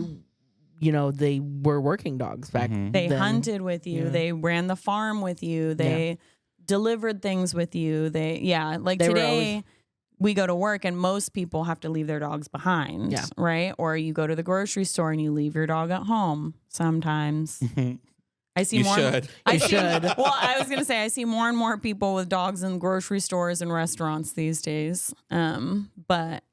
they were working dogs back. Mhm. They then. hunted with you. Yeah. They ran the farm with you. They delivered things with you. Like They were today, we go to work and most people have to leave their dogs behind, Yeah. right? Or you go to the grocery store and you leave your dog at home sometimes. I see You more. should. I You see, should. Well, I was gonna say I see more and more people with dogs in grocery stores and restaurants these days. But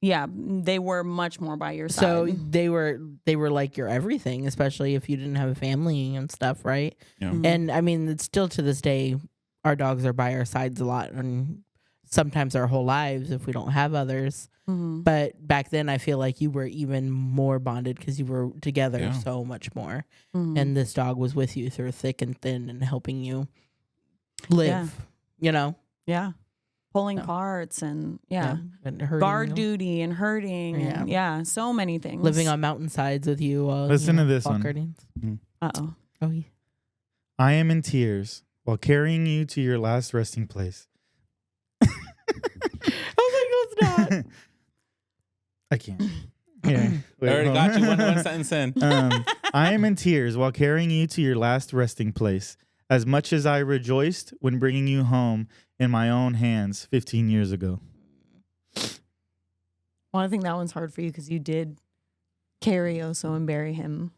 yeah, they were much more by your side. So they were like your everything, especially if you didn't have a family and stuff, right? Yeah. Mhm. And I mean, it's still to this day, our dogs are by our sides a lot, and sometimes our whole lives if we don't have others. Mhm. But back then, I feel like you were even more bonded because you were together Yeah. so much more. Mhm. And this dog was with you through thick and thin and helping you live. Yeah. Pulling Yeah. carts and And hurting guard you. duty and hurting. Yeah. And so many things. Living on mountainsides with you. Listen to this one. Uh-oh. Oh, yeah. I am in tears while carrying you to your last resting place. I was like, no, it's not. I can't. Yeah. I already hold got on. you one sentence in. I am in tears while carrying you to your last resting place, as much as I rejoiced when bringing you home in my own hands 15 years ago. Well, I think that one's hard for you because you did carry Oso and bury him.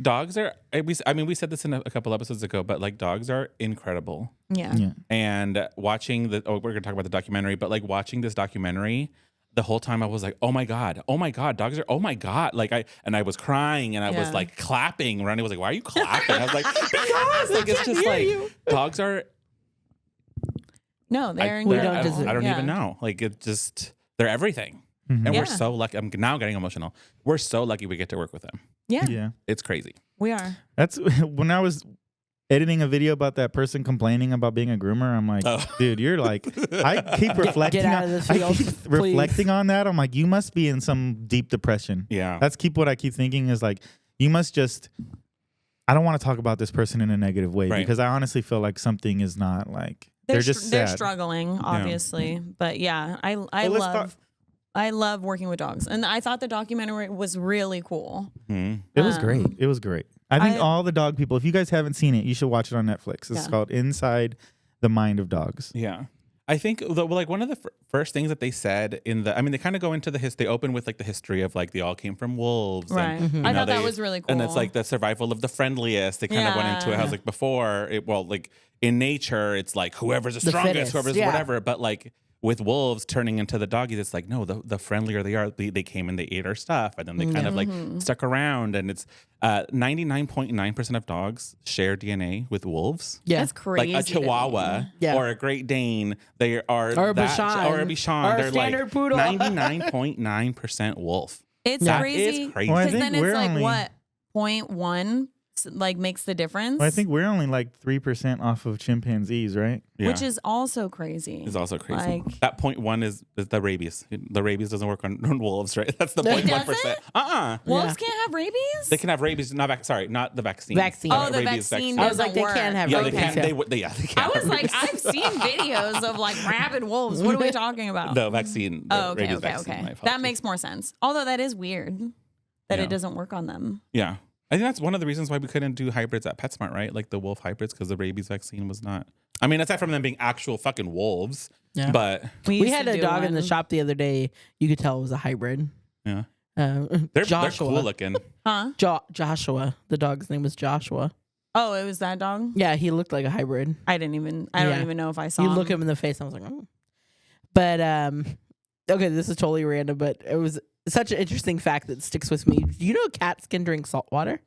Dogs are, we said this in a couple episodes ago, but like dogs are incredible. Yeah. Yeah. And watching we're going to talk about the documentary, but like watching this documentary, the whole time I was like, oh my God, dogs are, oh my God. Like I was crying and I was Yeah. like clapping. Randy was like, why are you clapping? I was like, because like, it's just like, dogs are, No, they're I incredible. don't Yeah. even know. Like it just, they're everything. Mhm. And Yeah. we're so lucky. I'm now getting emotional. We're so lucky we get to work with them. Yeah, Yeah. It's crazy. we are. That's when I was editing a video about that person complaining about being a groomer. I'm like, Oh. dude, you're like, I keep reflecting. get out on, of this I field, keep please. reflecting on that. I'm like, you must be in some deep depression. Yeah. That's what I keep thinking is like, you must just. I don't want to talk about this person in a negative way Right. because I honestly feel like something is not like they're just they're sad. struggling, obviously. But yeah, I love working with dogs, and I thought the documentary was really cool. Mhm. It was great. It was great. I think I- all the dog people, if you guys haven't seen it, you should watch it on Netflix. It's Yeah. called Inside the Mind of Dogs. Yeah. I think like one of the first things that they said they kind of go into they open with like the history of like they all came from wolves. Right. And, Mhm. you I know, thought that they- was really cool. And it's like the survival of the friendliest. They kind of went into it. I was Yeah. like before like in nature, it's like whoever's the The strongest, fittest, whoever's yeah. whatever. But like with wolves turning into the doggies, it's like, no, the friendlier they are, they came and they ate our stuff. And then they kind of like stuck around. And it's 99.9% of dogs share DNA with wolves. Yeah. That's crazy. Like a to me. Chihuahua Yeah. or a Great Dane, they are Or a that- Bichon. or a Bichon. Or a They're standard like poodle. 99.9% wolf. It's That crazy. is crazy. Well, I Because think then we're it's like only- what 0.1 like makes the difference. Well, I think we're only like 3% off of chimpanzees, right? Yeah. which is also crazy. Is also crazy. Like, That 0.1 is the rabies. The rabies doesn't work on wolves, right? That's the It 0.1%. wolves Yeah. can't have rabies. They can have rabies, not the vaccine. Vaccine. Oh, the Rabies vaccine I was like, doesn't they work. can't have Yeah, rabies. they can. Yeah. They can. I was have like, rabies. I've seen videos of like rabid wolves. What are we talking about? the vaccine. The Oh, okay, rabies okay, vaccine, my okay. That apologies. makes more sense. Although that is weird that Yeah. it doesn't work on them. Yeah. I think that's one of the reasons why we couldn't do hybrids at PetSmart, right? Like the wolf hybrids, because the rabies vaccine was not. I mean, aside from them being actual fucking wolves, Yeah. but We used had to a do dog in the one. shop the other day. You could tell it was a hybrid. yeah, They're they're cool looking. Huh? Joshua. The dog's name was Joshua. Oh, it was that dog? Yeah, he looked like a hybrid. I don't even know if I saw You him. look him in the face. I was like, oh. But okay, this is totally random, but it was such an interesting fact that sticks with me. Do you know cats can drink salt water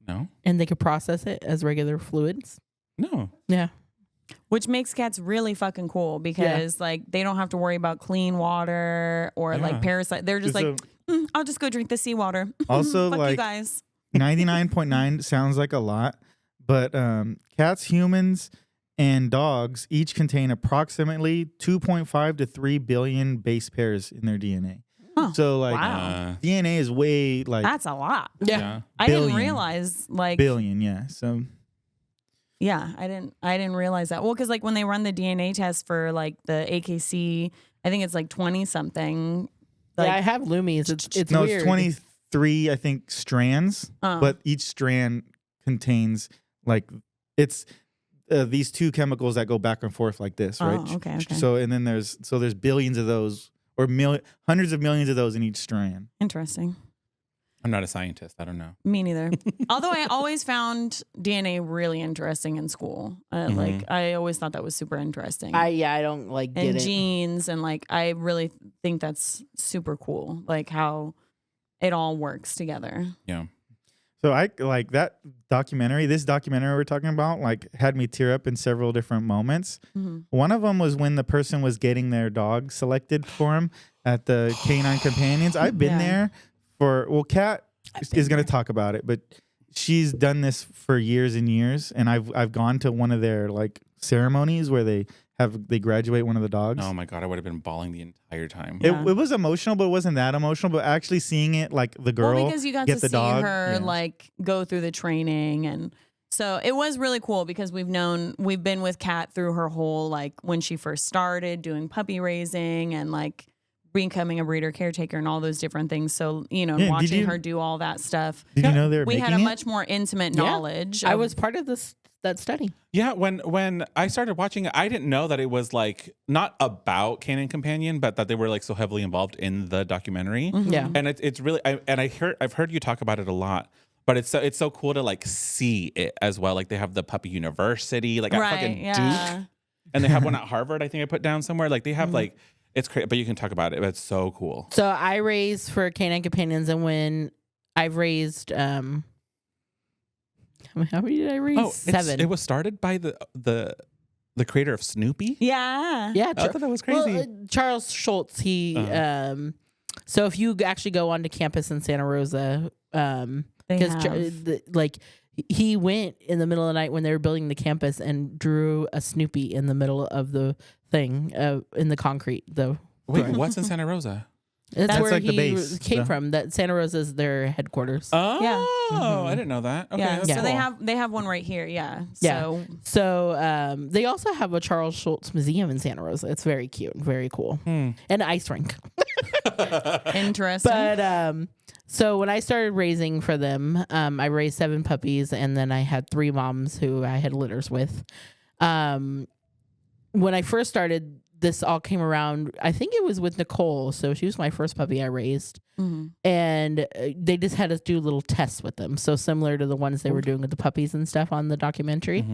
No, and they can process it as regular fluids? no. Yeah. Which makes cats really fucking cool because like they don't have to worry about clean water or like parasite. They're just like, I'll just go drink the seawater. Also, Fuck like you guys. 99.9 sounds like a lot, but cats, humans, and dogs each contain approximately 2.5 to 3 billion base pairs in their DNA. Oh, So like wow. DNA is way like That's a lot. Yeah. I didn't billion. realize like billion. Yeah. So yeah, I didn't realize that. Well, because like when they run the DNA test for like the AKC, I think it's like 20 something. Like, I have Loomies. It's no, weird. it's 23, I think, strands, but each strand contains like it's these two chemicals that go back and forth like this, right? Oh, okay. So and then there's billions of those or hundreds of millions of those in each strand. Interesting. I'm not a scientist. I don't know. Me neither. Although I always found DNA really interesting in school. Like I always thought that was super interesting. I don't like get and it. genes and like I really think that's super cool. Like how it all works together. Yeah. So I like that documentary. This documentary we're talking about like had me tear up in several different moments. One of them was when the person was getting their dog selected for him at the Canine Companions. I've been there. Kat is going to talk about it, but she's done this for years and years, and I've gone to one of their like ceremonies where they graduate one of the dogs. Oh my God, I would have been bawling the entire time. It was emotional, but it wasn't that emotional. But actually seeing it, like the girl because you got get to the see dog, her like go through the training, and so it was really cool because we've been with Kat through her whole like when she first started doing puppy raising and like becoming a breeder caretaker and all those different things. So, watching her do all that stuff. Did you know they were we making had a it? much more intimate knowledge. I was part of that study. Yeah, when I started watching it, I didn't know that it was like not about Canine Companion, but that they were like so heavily involved in the documentary. Yeah. And it's really I've heard you talk about it a lot. But it's so cool to like see it as well. Like they have the puppy university, like at fucking Duke. And they have one at Harvard, I think I put down somewhere. Like they have like it's crazy, but you can talk about it. It's so cool. So I raised for Canine Companions, and when I've raised, how many did I raise? 7. It was started by the creator of Snoopy. Yeah. Yeah, I thought that was crazy. Well, Charles Schultz. He. So if you actually go onto campus in Santa Rosa, because he went in the middle of the night when they were building the campus and drew a Snoopy in the middle of the thing in the concrete. Though. Wait, what's in Santa Rosa? That's where like the he base, came from. That Santa Rosa is their headquarters. Oh, I didn't know that. Okay, Yeah. that's So cool. they have one right here. Yeah. Yeah. So they also have a Charles Schultz museum in Santa Rosa. It's very cute and very cool. And an ice rink. Interesting. But so when I started raising for them, I raised 7 puppies, and then I had 3 moms who I had litters with. When I first started, this all came around. I think it was with Nicole. So she was my first puppy I raised. And they just had us do little tests with them. So similar to the ones they were doing with the puppies and stuff on the documentary.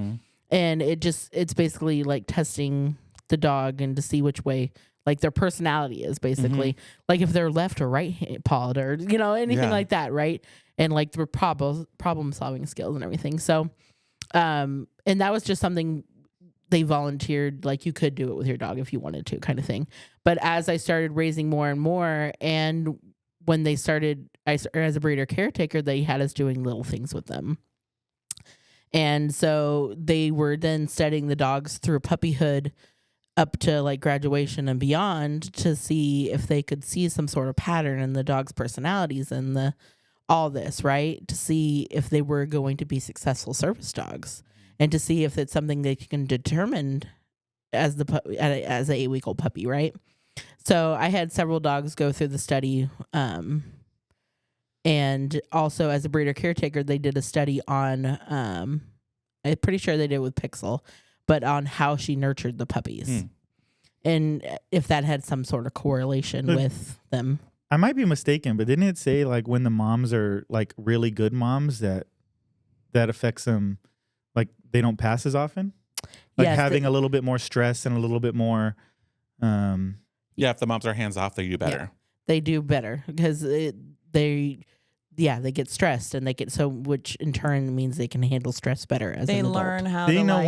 And it's basically like testing the dog and to see which way like their personality is basically like if they're left or right pawed or, anything like that. Right. And like the problem solving skills and everything. So, and that was just something they volunteered, like you could do it with your dog if you wanted to kind of thing. But as I started raising more and more, and when they started, as a breeder caretaker, they had us doing little things with them. And so they were then studying the dogs through puppyhood up to like graduation and beyond to see if they could see some sort of pattern in the dog's personalities and all this, right? To see if they were going to be successful service dogs. And to see if it's something they can determine as the as a 8-week-old puppy, right? So I had several dogs go through the study, and also as a breeder caretaker, they did a study on. I'm pretty sure they did it with Pixel, but on how she nurtured the puppies, and if that had some sort of correlation with them. I might be mistaken, but didn't it say like when the moms are like really good moms that affects them? Like they don't pass as often, like having a little bit more stress and a little bit more. If the moms are hands off, they do better. Yeah, they do better because they get stressed, and which in turn means they can handle stress better as They an adult. learn how See, to no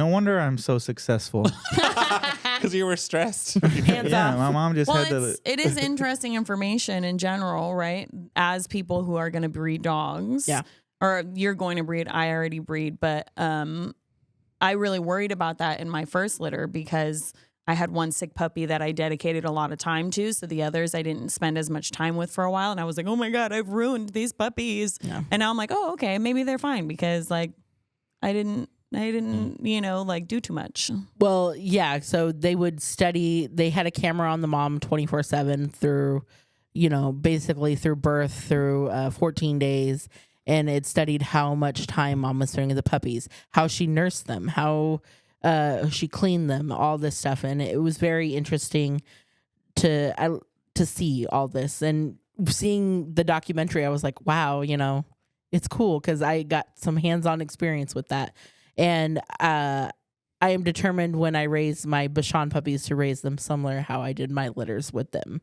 wonder I'm so successful. Because you were stressed. Hands Yeah, off. my mom just had to. it is interesting information in general, right? As people who are going to breed dogs. Yeah. Or you're going to breed, I already breed, but I really worried about that in my first litter because I had one sick puppy that I dedicated a lot of time to. So the others I didn't spend as much time with for a while. And I was like, oh my God, I've ruined these puppies. Yeah. And now I'm like, oh, okay, maybe they're fine because like I didn't, like do too much. Well, yeah. So they would study. They had a camera on the mom 24/7 through, basically through birth through 14 days. And it studied how much time mom was spending with the puppies, how she nursed them, how she cleaned them, all this stuff. And it was very interesting to see all this. And seeing the documentary, I was like, wow, it's cool because I got some hands-on experience with that. And I am determined when I raise my Bichon puppies to raise them similar how I did my litters with them.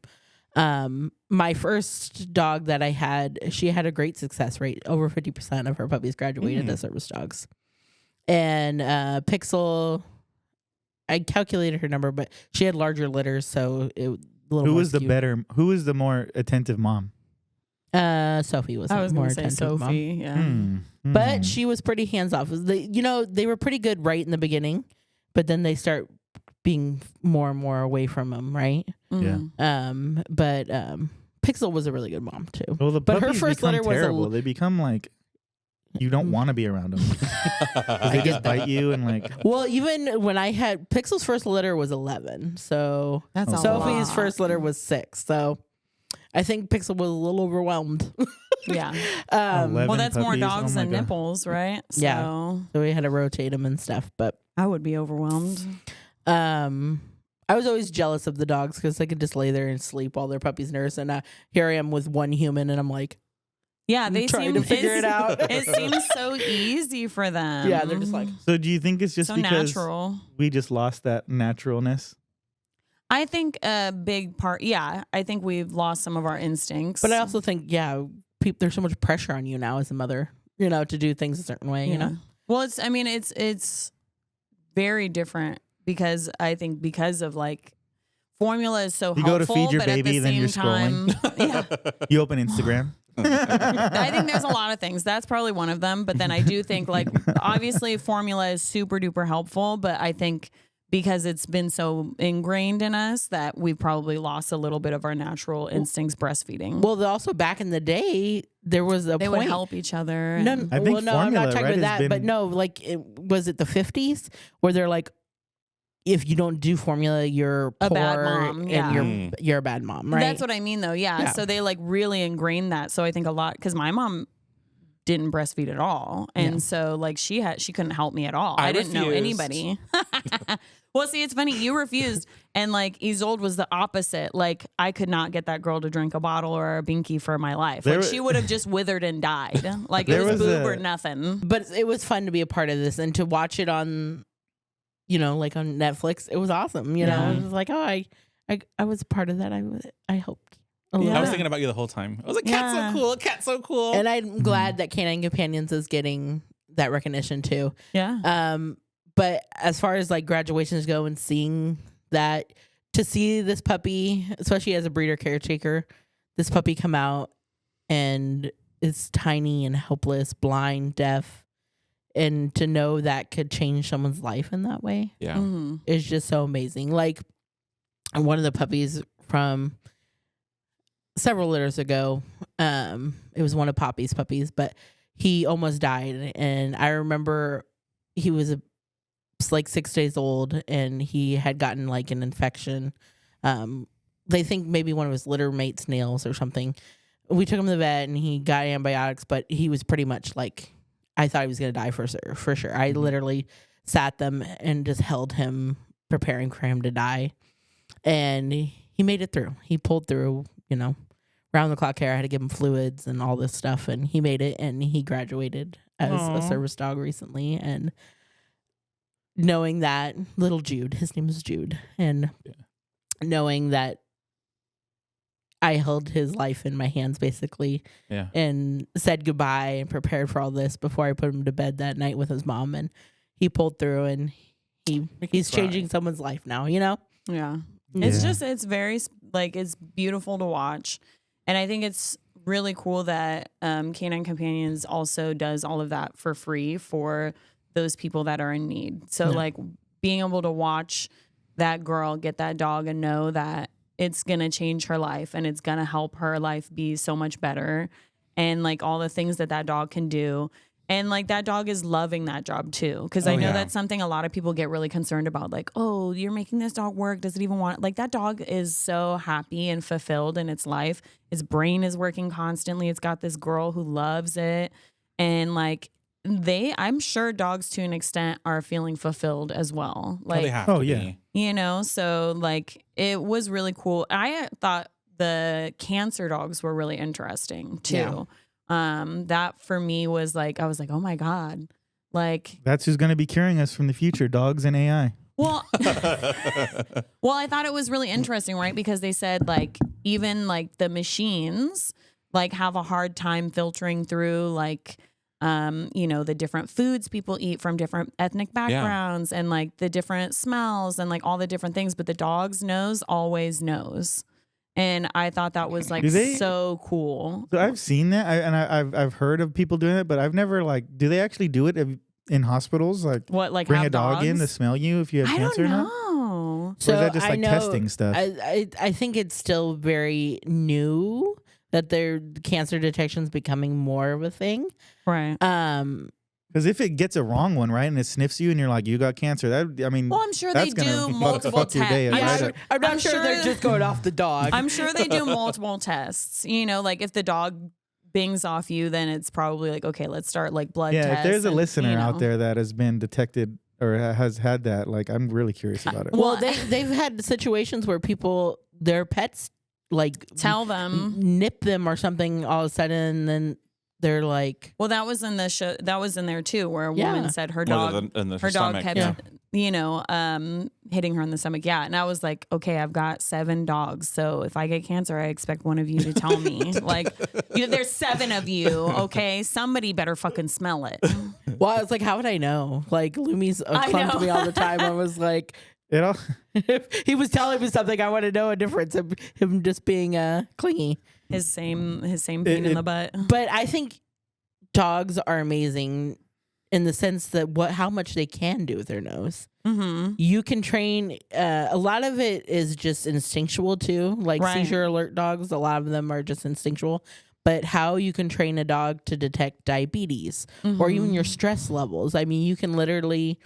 My first dog that I had, she had a great success rate. Over 50% of her puppies graduated as service dogs. And Pixel, I calculated her number, but she had larger litters, so it a little Who more was the skewed. better? Who was the more attentive mom? Sophie was. I was more going to say attentive mom. Sophie. Yeah. But she was pretty hands off. They were pretty good right in the beginning, but then they start being more and more away from them, right? Mhm. But Pixel was a really good mom too. Well, the But her puppies first become litter was terrible. They become like you don't want to be around them. They just bite you and like. Well, even when I had Pixel's first litter was 11, so That's a Sophie's lot. first litter was 6. So I think Pixel was a little overwhelmed. Yeah. 11 Well, that's more puppies. dogs Oh my than God. nipples, right? Yeah. So So we had to rotate them and stuff. But I would be overwhelmed. I was always jealous of the dogs because they could just lay there and sleep while their puppies nurse. And here I am with one human, and I'm like, Yeah, they trying seem to figure it out. It seems so easy for them. yeah, they're just like, So do you think it's just so because natural. we just lost that naturalness? I think a big part. Yeah, I think we've lost some of our instincts. but I also think, there's so much pressure on you now as a mother, to do things a certain way, Well, it's very different because I think because of like formula is so You helpful. go to feed your but at baby, the then same you're time, yeah. You open Instagram. I think there's a lot of things. That's probably one of them. But then I do think like obviously formula is super duper helpful, but I think because it's been so ingrained in us that we've probably lost a little bit of our natural instincts breastfeeding. Well, also back in the day, there was a they point. would help each other. No, and- I think I'm not formula, talking right, about has that. But been- no, like, was it the 50s where they're like, if you don't do formula, you're A poor bad mom, and yeah. you're a bad mom, right? That's what I mean, though. Yeah. Yeah. So they like really ingrained that. So I think a lot because my mom didn't breastfeed at all, and so like she couldn't help me at all. I didn't know refused. anybody. Well, see, it's funny. You refused, and like Isolde was the opposite. Like I could not get that girl to drink a bottle or a binky for my life. There Like wa- she would have just withered and died. Like it There was was boob a- or nothing. But it was fun to be a part of this and to watch it on, like on Netflix. It was awesome. Yeah. It was like, oh, I was part of that. I hoped. A little Yeah. I was bit. thinking about you the whole time. I was like, cat's Yeah. so cool. Cat's so cool. And I'm glad that Canine Companions is getting that recognition too. Yeah. But as far as like graduations go and seeing that, to see this puppy, especially as a breeder caretaker, this puppy come out and is tiny and helpless, blind, deaf, and to know that could change someone's life in that way yeah. Mhm. is just so amazing. Like one of the puppies from several litters ago, it was one of Poppy's puppies, but he almost died. And I remember he was like 6 days old and he had gotten like an infection. They think maybe one of his litter mate's nails or something. We took him to the vet and he got antibiotics, but he was pretty much like, I thought he was going to die for sure. I literally sat them and just held him, preparing for him to die. And he made it through. He pulled through, round the clock care. I had to give him fluids and all this stuff. And he made it and he graduated as a service dog recently. And knowing that little Jude, his name is Jude, and knowing that I held his life in my hands basically, and said goodbye and prepared for all this before I put him to bed that night with his mom, and he pulled through, and he's changing someone's life now, you know? Yeah. It's just, it's very, like, it's beautiful to watch. And I think it's really cool that Canine Companions also does all of that for free for those people that are in need. So, like, being able to watch that girl get that dog and know that it's going to change her life and it's going to help her life be so much better. And, like, all the things that dog can do. And, like, that dog is loving that job, too. Because I know that's something a lot of people get really concerned about. Like, oh, you're making this dog work. Does it even want... Like, that dog is so happy and fulfilled in its life. Its brain is working constantly. It's got this girl who loves it. And, like, I'm sure dogs, to an extent, are feeling fulfilled as well. Like, they have to be. You know? So, like, it was really cool. I thought the cancer dogs were really interesting, too. Yeah. That for me was like, I was like, oh my God. Like, that's who's going to be curing us from the future, dogs and AI. Well, I thought it was really interesting, right? Because they said, like, even like the machines like have a hard time filtering through, like, you know, the different foods people eat from different ethnic backgrounds and like the different smells and like all the different things. But the dog's nose always knows. And I thought that was like so cool. So I've seen that, I've heard of people doing it, but I've never like. Do they actually do it in hospitals? Like what? Like bring have a dog in to smell you if you have cancer? I don't know. Or so is that just like testing stuff? I think it's still very new that their cancer detection is becoming more of a thing, right? Because if it gets a wrong one, right, and it sniffs you, and you're like, you got cancer. That I mean, well, I'm sure they do multiple tests. I'm not sure they're just going off the dog. I'm sure they do multiple tests. You know, like if the dog bings off you, then it's probably like, okay, let's start like blood tests. Yeah, if there's a listener out there that has been detected or has had that, like, I'm really curious about it. Well, they've had situations where people, their pets, like tell them, nip them or something all of a sudden, and then they're like, well, that was in the show. That was in there too, where a woman said her dog, dog kept, you know, hitting her in the stomach. Yeah, and I was like, okay, I've got 7 dogs, so if I get cancer, I expect one of you to tell me. Like, you know, there's 7 of you. Okay, somebody better fucking smell it. Well, I was like, how would I know? Like, Lumi's clung to me all the time. I was like, you know, if he was telling me something, I want to know a difference of him just being clingy. His same pain in the butt. But I think dogs are amazing in the sense that how much they can do with their nose. Mm-hmm. You can train. A lot of it is just instinctual too. Like seizure alert dogs, a lot of them are just instinctual. But how you can train a dog to detect diabetes or even your stress levels. I mean, you can literally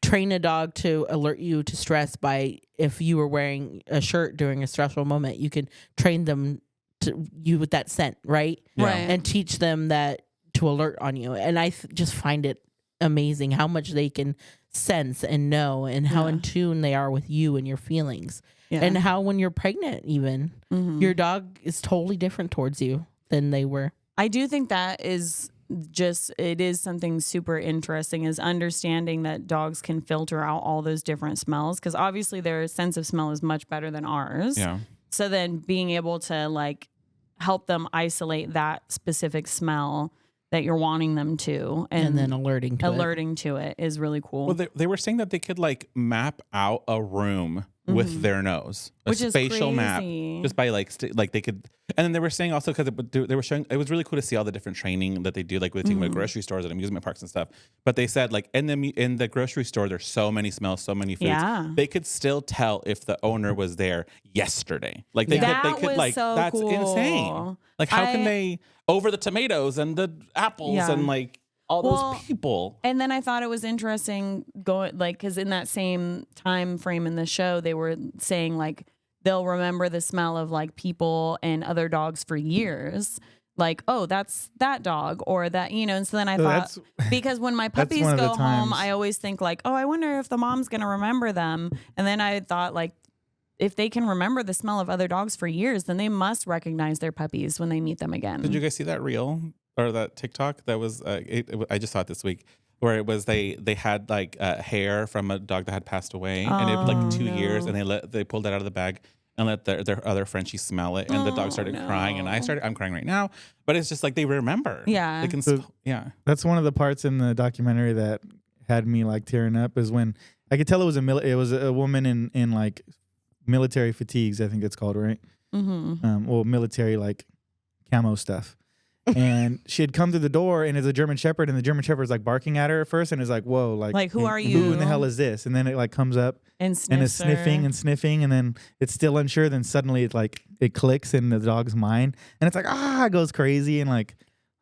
train a dog to alert you to stress by, if you were wearing a shirt during a stressful moment, you can train them to you with that scent, right? Right. And teach them that to alert on you. And I just find it amazing how much they can sense and know, and how in tune they are with you and your feelings. Yeah. And how when you're pregnant, even your dog is totally different towards you than they were. I do think that is it is something super interesting, is understanding that dogs can filter out all those different smells, because obviously their sense of smell is much better than ours. Yeah. So then being able to like help them isolate that specific smell that you're wanting them to, and then alerting to it is really cool. Well, they were saying that they could like map out a room with their nose, which is spatial map, crazy. just by like they could. And then they were saying also, because they were showing, it was really cool to see all the different training that they do, like with taking about grocery stores and amusement parks and stuff. But they said like in the grocery store, there's so many smells, so many foods. Yeah. They could still tell if the owner was there yesterday. Like they could like, so that's cool. insane. Like how can they over the tomatoes and the apples and like all those people. And then I thought it was interesting going, like, because in that same time frame in the show, they were saying like they'll remember the smell of like people and other dogs for years. Like, oh, that's that dog or that, you know. And so then I thought, because when my puppies go home, I always think like, oh, I wonder if the mom's going to remember them. And then I thought like, if they can remember the smell of other dogs for years, then they must recognize their puppies when they meet them again. Did you guys see that reel or that TikTok that was? I just saw it this week, where it was they had like hair from a dog that had passed away, and it was like 2 years, and they pulled it out of the bag, and let their other Frenchie smell it. And the dog started crying, and I'm crying right now. But it's just like they remember. Yeah. They can, That's one of the parts in the documentary that had me like tearing up is when I could tell it was a woman in like military fatigues, I think it's called, right? Mm-hmm. Well, military like camo stuff. And she had come through the door, and it's a German Shepherd, and the German Shepherd's like barking at her at first, and is like, "Whoa, like who are you? Who in the hell is this?" And then it like comes up And and is sniffing and sniffing, and then it's still unsure. Then suddenly it clicks in the dog's mind, and it's like it goes crazy and like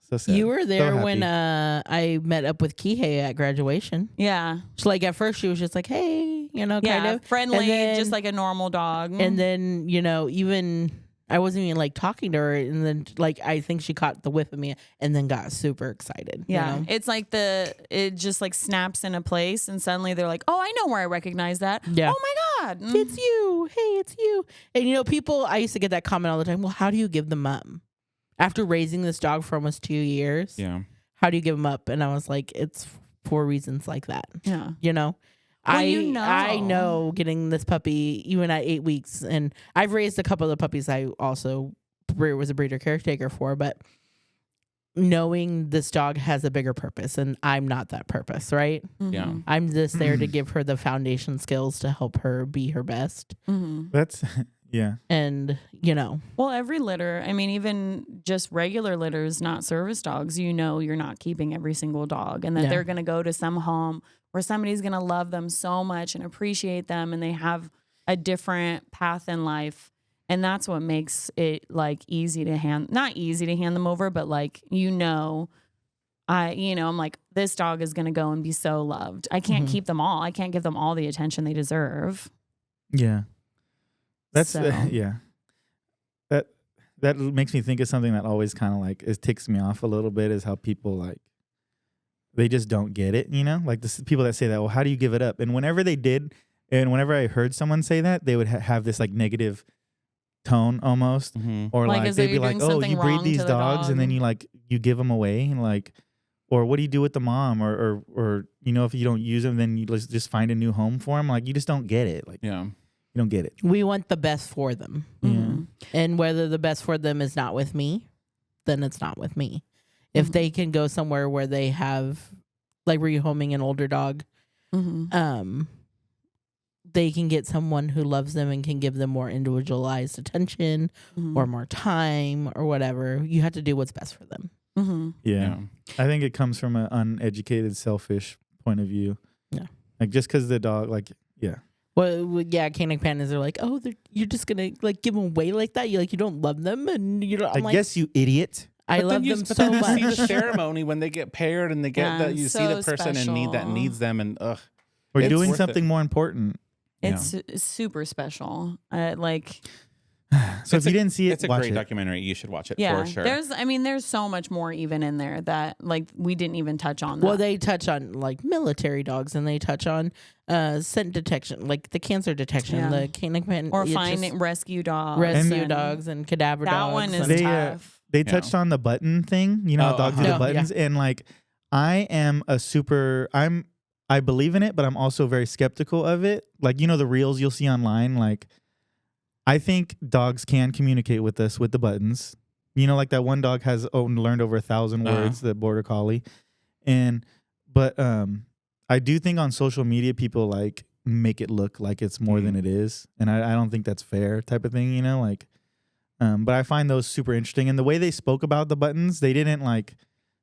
so sad. You were there So when happy. I met up with Kihei at graduation. Yeah. So like at first she was just like, hey, kind of friendly, And then- just like a normal dog. And then even I wasn't even like talking to her, and then like I think she caught the whiff of me, and then got super excited. yeah, you know? it's like it just like snaps in a place, and suddenly they're like, "Oh, I know where I recognize that. Yeah. Oh my god, It's you. Hey, it's you. And people, I used to get that comment all the time. Well, how do you give them up after raising this dog for almost 2 years? Yeah. How do you give them up? And I was like, it's for reasons like that. yeah, Well, I I know getting this puppy even at 8 weeks, and I've raised a couple of the puppies I also was a breeder caretaker for, but knowing this dog has a bigger purpose, and I'm not that purpose, right? Yeah. I'm just there to give her the foundation skills to help her be her best. That's yeah. And, Well, every litter, I mean, even just regular litters, not service dogs, you're not keeping every single dog, and that Yeah. they're going to go to some home where somebody's going to love them so much and appreciate them, and they have a different path in life. And that's what makes it like not easy to hand them over, but like, I'm like, this dog is going to go and be so loved. I can't keep them all. I can't give them all the attention they deserve. Yeah. That's So. yeah. That makes me think of something that always kind of like it ticks me off a little bit is how people like they just don't get it, like the people that say that, well, how do you give it up? And whenever they did, and whenever I heard someone say that, they would have this like negative tone almost, or Like, like as though they'd be you're like, doing oh, something you breed wrong to these the dogs and then dog. you give them away, and like, or what do you do with the mom, or if you don't use them, then you just find a new home for them. Like you just don't get it. Like Yeah. you don't get it. we want the best for them. Mhm. And whether the best for them is not with me, then it's not with me. If they can go somewhere where they have, like rehoming an older dog, Mhm. they can get someone who loves them and can give them more individualized attention Mhm. or more time or whatever. You have to do what's best for them. Mhm. Yeah. I think it comes from an uneducated, selfish point of view. Yeah. Like just because the dog, like, yeah. Well, yeah, canine pandas are like, oh, you're just gonna like give them away like that. You don't love them, and you don't. I'm like, yes, you idiot. I love them so You see the much. ceremony when they get paired and they get that. You see the so person in need that special. needs them, and We're It's doing worth something it. more important. It's super special. Like, So if you didn't see it, it's a watch great it. documentary. You should watch it yeah, for sure. there's so much more even in there that like we didn't even touch on. Well, that. they touch on like military dogs, and they touch on scent detection, like the cancer detection, Yeah. the canine pan, or it's finding just rescue dogs. rescue and dogs and cadaver That dogs. one is and- They, tough. They touched on the button thing. You know how dogs do uh-huh. the buttons, and like I am I believe in it, but I'm also very skeptical of it. Like the reels you'll see online, like. I think dogs can communicate with us with the buttons. Like that one dog has learned over 1,000 words, the border collie. But I do think on social media, people like make it look like it's more than it is. And I don't think that's fair type of thing, but I find those super interesting. And the way they spoke about the buttons, they didn't like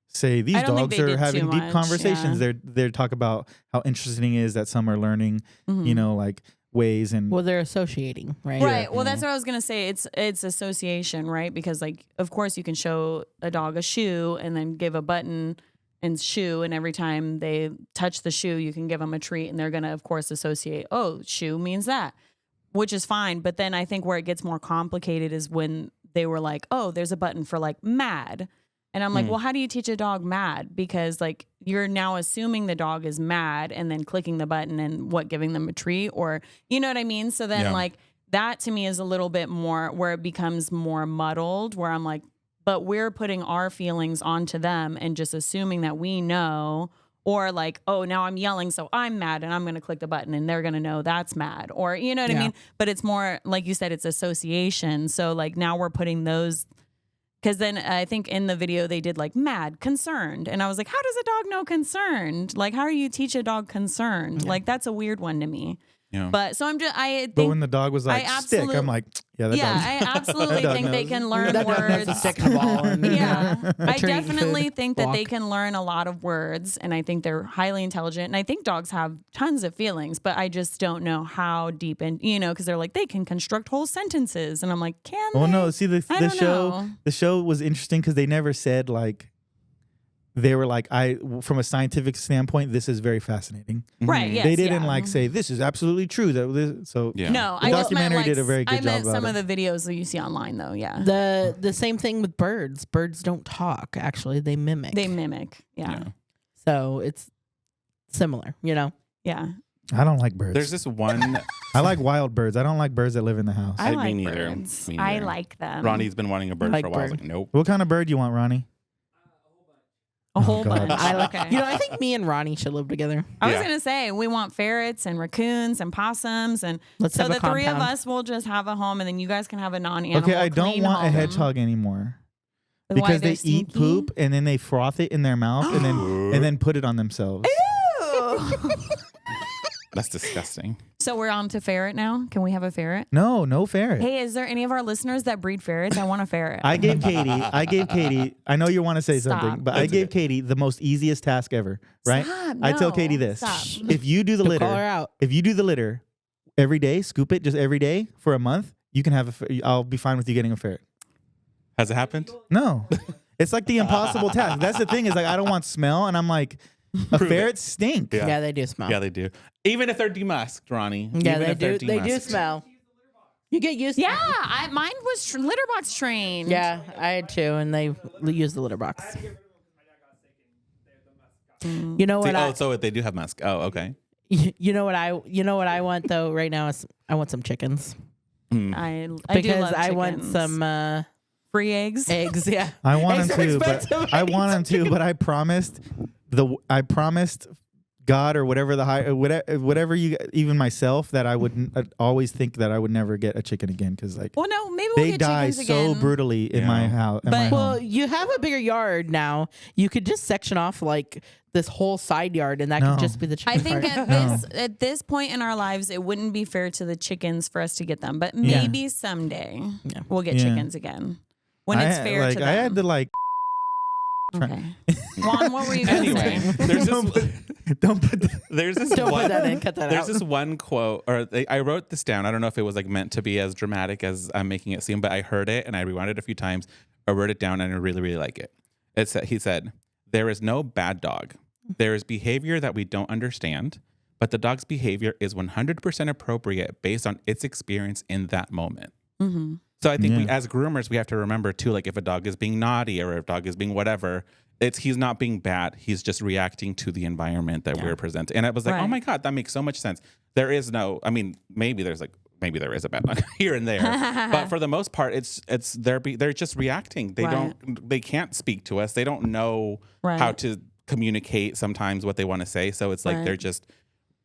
say these I don't think dogs they are did having too deep much, conversations. yeah. They're talk about how interesting it is that some are learning, like ways and well, they're associating, right? Right. Well, that's what I was gonna say. It's association, right? Because like, of course, you can show a dog a shoe and then give a button and shoe, and every time they touch the shoe, you can give them a treat, and they're gonna, of course, associate. Oh, shoe means that, which is fine. But then I think where it gets more complicated is when they were like, oh, there's a button for like mad. And I'm like, well, how do you teach a dog mad? Because like you're now assuming the dog is mad and then clicking the button and giving them a treat, or you know what I mean? So then like that to me is a little bit more where it becomes more muddled, where I'm like, but we're putting our feelings onto them and just assuming that we know or like, oh, now I'm yelling, so I'm mad and I'm going to click the button and they're going to know that's mad, or you know what I mean? But it's more like you said, it's association. So like now we're putting those, because then I think in the video they did like mad, concerned. And I was like, how does a dog know concerned? Like, how do you teach a dog concerned? Like, that's a weird one to me. Yeah. But so I think. But when the dog was like, stick, I'm like, yeah, that dog. I absolutely think they can learn That dog knows to words. stick the ball. And, Yeah, I Treat, definitely food, think that they walk. can learn a lot of words, and I think they're highly intelligent. And I think dogs have tons of feelings, but I just don't know how deep in, because they're like, they can construct whole sentences, and I'm like, can they? Well, no, see I don't show. know. The show was interesting because they never said like. They were like, from a scientific standpoint, this is very fascinating. Right? Yes, They didn't yeah. like say this is absolutely true. So Yeah. No, The I just meant documentary like did a very good I meant job some about of the videos that you see online, though. Yeah, The same thing with birds. Birds don't talk. Actually, they mimic. they mimic. Yeah, So it's similar. yeah. I don't like birds. There's this one. I like wild birds. I don't like birds that live in the house. I Me like neither. birds. Me I neither. like them. Ronnie's been wanting a bird like for a while. I was bird. like, nope. What kind of bird do you want, Ronnie? a whole God. bunch. I like. Okay. I think me and Ronnie should live together. I was Yeah. gonna say we want ferrets and raccoons and possums, and Let's so have a the three of compound. us will just have a home, and then you guys can have a non-animal. Okay, I don't clean want a home. hedgehog anymore Why, because they're they eat stinky? poop and then they froth it in their mouth and then put it on themselves. That's disgusting. So we're on to ferret now. Can we have a ferret? No ferret. Hey, is there any of our listeners that breed ferrets? I want a ferret. I gave Katie. I know you want to say Stop. something, but I gave Katie the most easiest task ever. Right? Stop, I tell no, Katie this: stop. if you do the Don't call her litter, out. if you do the litter every day, scoop it just every day for a month, you can have I'll be fine with you getting a ferret. Has it happened? No, it's like the impossible task. That's the thing is like I don't want smell, and I'm like, a ferret stink. Yeah. Yeah, they do smell. Yeah, they do. Even if they're demasked, Ronnie. Yeah, Even they if they're do. They do demasked. smell. You get used. Yeah, mine was litter box trained. Yeah, I had two, and they use the litter box. You know See, what? so they do have masks. Oh, okay. You know what I want though right now is I want some chickens I do because love I want chickens. some free eggs. eggs. Yeah, I want Eggs them are to, expensive. but I want them to, but I promised God or whatever you even myself that I would I'd always think that I would never get a chicken again because like Well, no, maybe we'll they get die chickens so again. brutally in Yeah. my house. But- Well, you have a bigger yard now. You could just section off like this whole side yard, and that No. could just be the chicken I think part. at this point in our lives, it wouldn't be fair to the chickens for us to get them. But Yeah. maybe someday Yeah. we'll get Yeah. chickens again when it's fair like to them. I had to like Okay. Juan, what were you going to Anyway, say? there's don't this, don't put the, there's this Don't one. put that in. Cut that There's out. this one quote, I wrote this down. I don't know if it was like meant to be as dramatic as I'm making it seem, but I heard it and I rewound it a few times. I wrote it down and I really, really like it. He said, "There is no bad dog. There is behavior that we don't understand, but the dog's behavior is 100% appropriate based on its experience in that moment." Mm-hmm. So I think we, Yeah. as groomers, we have to remember too, like if a dog is being naughty or if a dog is being whatever, he's not being bad. He's just reacting to the environment that we're presenting. And I was like, oh Right. my God, that makes so much sense. There is no, I mean, maybe there is a bad dog here and there, but for the most part, they're just reacting. Right. They can't speak to us. They don't know Right. how to communicate sometimes what they want to say. So it's like Right.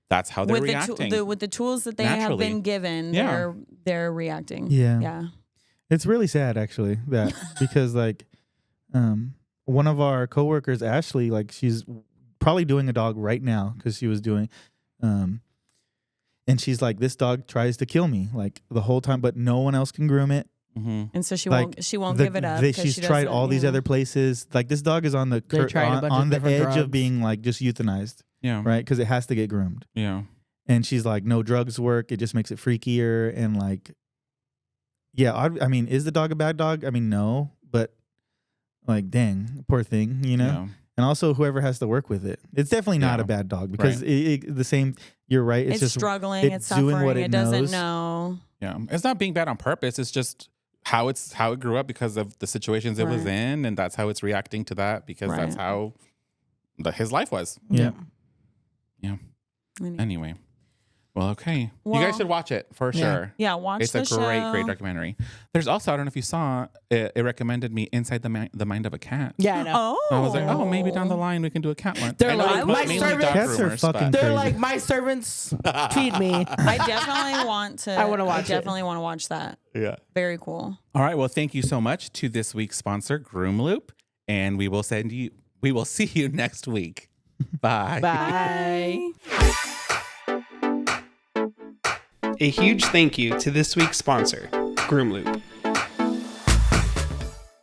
that's how they're With reacting. with the tools that they have Naturally. been given, Yeah. they're reacting. Yeah. Yeah. It's really sad actually that because like one of our coworkers, Ashley, like she's probably doing a dog right now because she was doing and she's like, this dog tries to kill me like the whole time, but no one else can groom it. Mm-hmm. And so she Like, won't give it up. 'cause She's she tried doesn't, all these yeah. other places. Like this dog is on the They tried a bunch of on the different edge drugs. of being like just euthanized, Yeah. right? Because it has to get groomed. Yeah. And she's like, no drugs work. It just makes it freakier. And like, yeah, I mean, is the dog a bad dog? I mean, no, but like, dang, poor thing, you know? Yeah. And also whoever has to work with it. It's definitely not Yeah. a bad dog because the same, you're right. It's just struggling. It's doing suffering. what It it doesn't knows. know. Yeah, it's not being bad on purpose. It's just how it grew up because of the situations it was Right. in, and that's how it's reacting to that because that's Right. how his life was. Yeah. Yeah. Anyway. Anyway, Well, okay. You Well, guys should watch it for sure. Yeah, watch It's the a show. great documentary. There's also, I don't know if you saw, it recommended me Inside the Mind of a Cat. Yeah, I know. Oh. I was like, oh, maybe down the line we can do a cat one. They're I know like, it's my mainly servant- dog Cats are rumors, fucking but- They're crazy. like, my servants feed me. I definitely want to. I wanna watch it. definitely want to watch that. Yeah. Very cool. All right. Well, thank you so much to this week's sponsor, Groom Loop, and we will see you next week. Bye. Bye. A huge thank you to this week's sponsor, Groom Loop.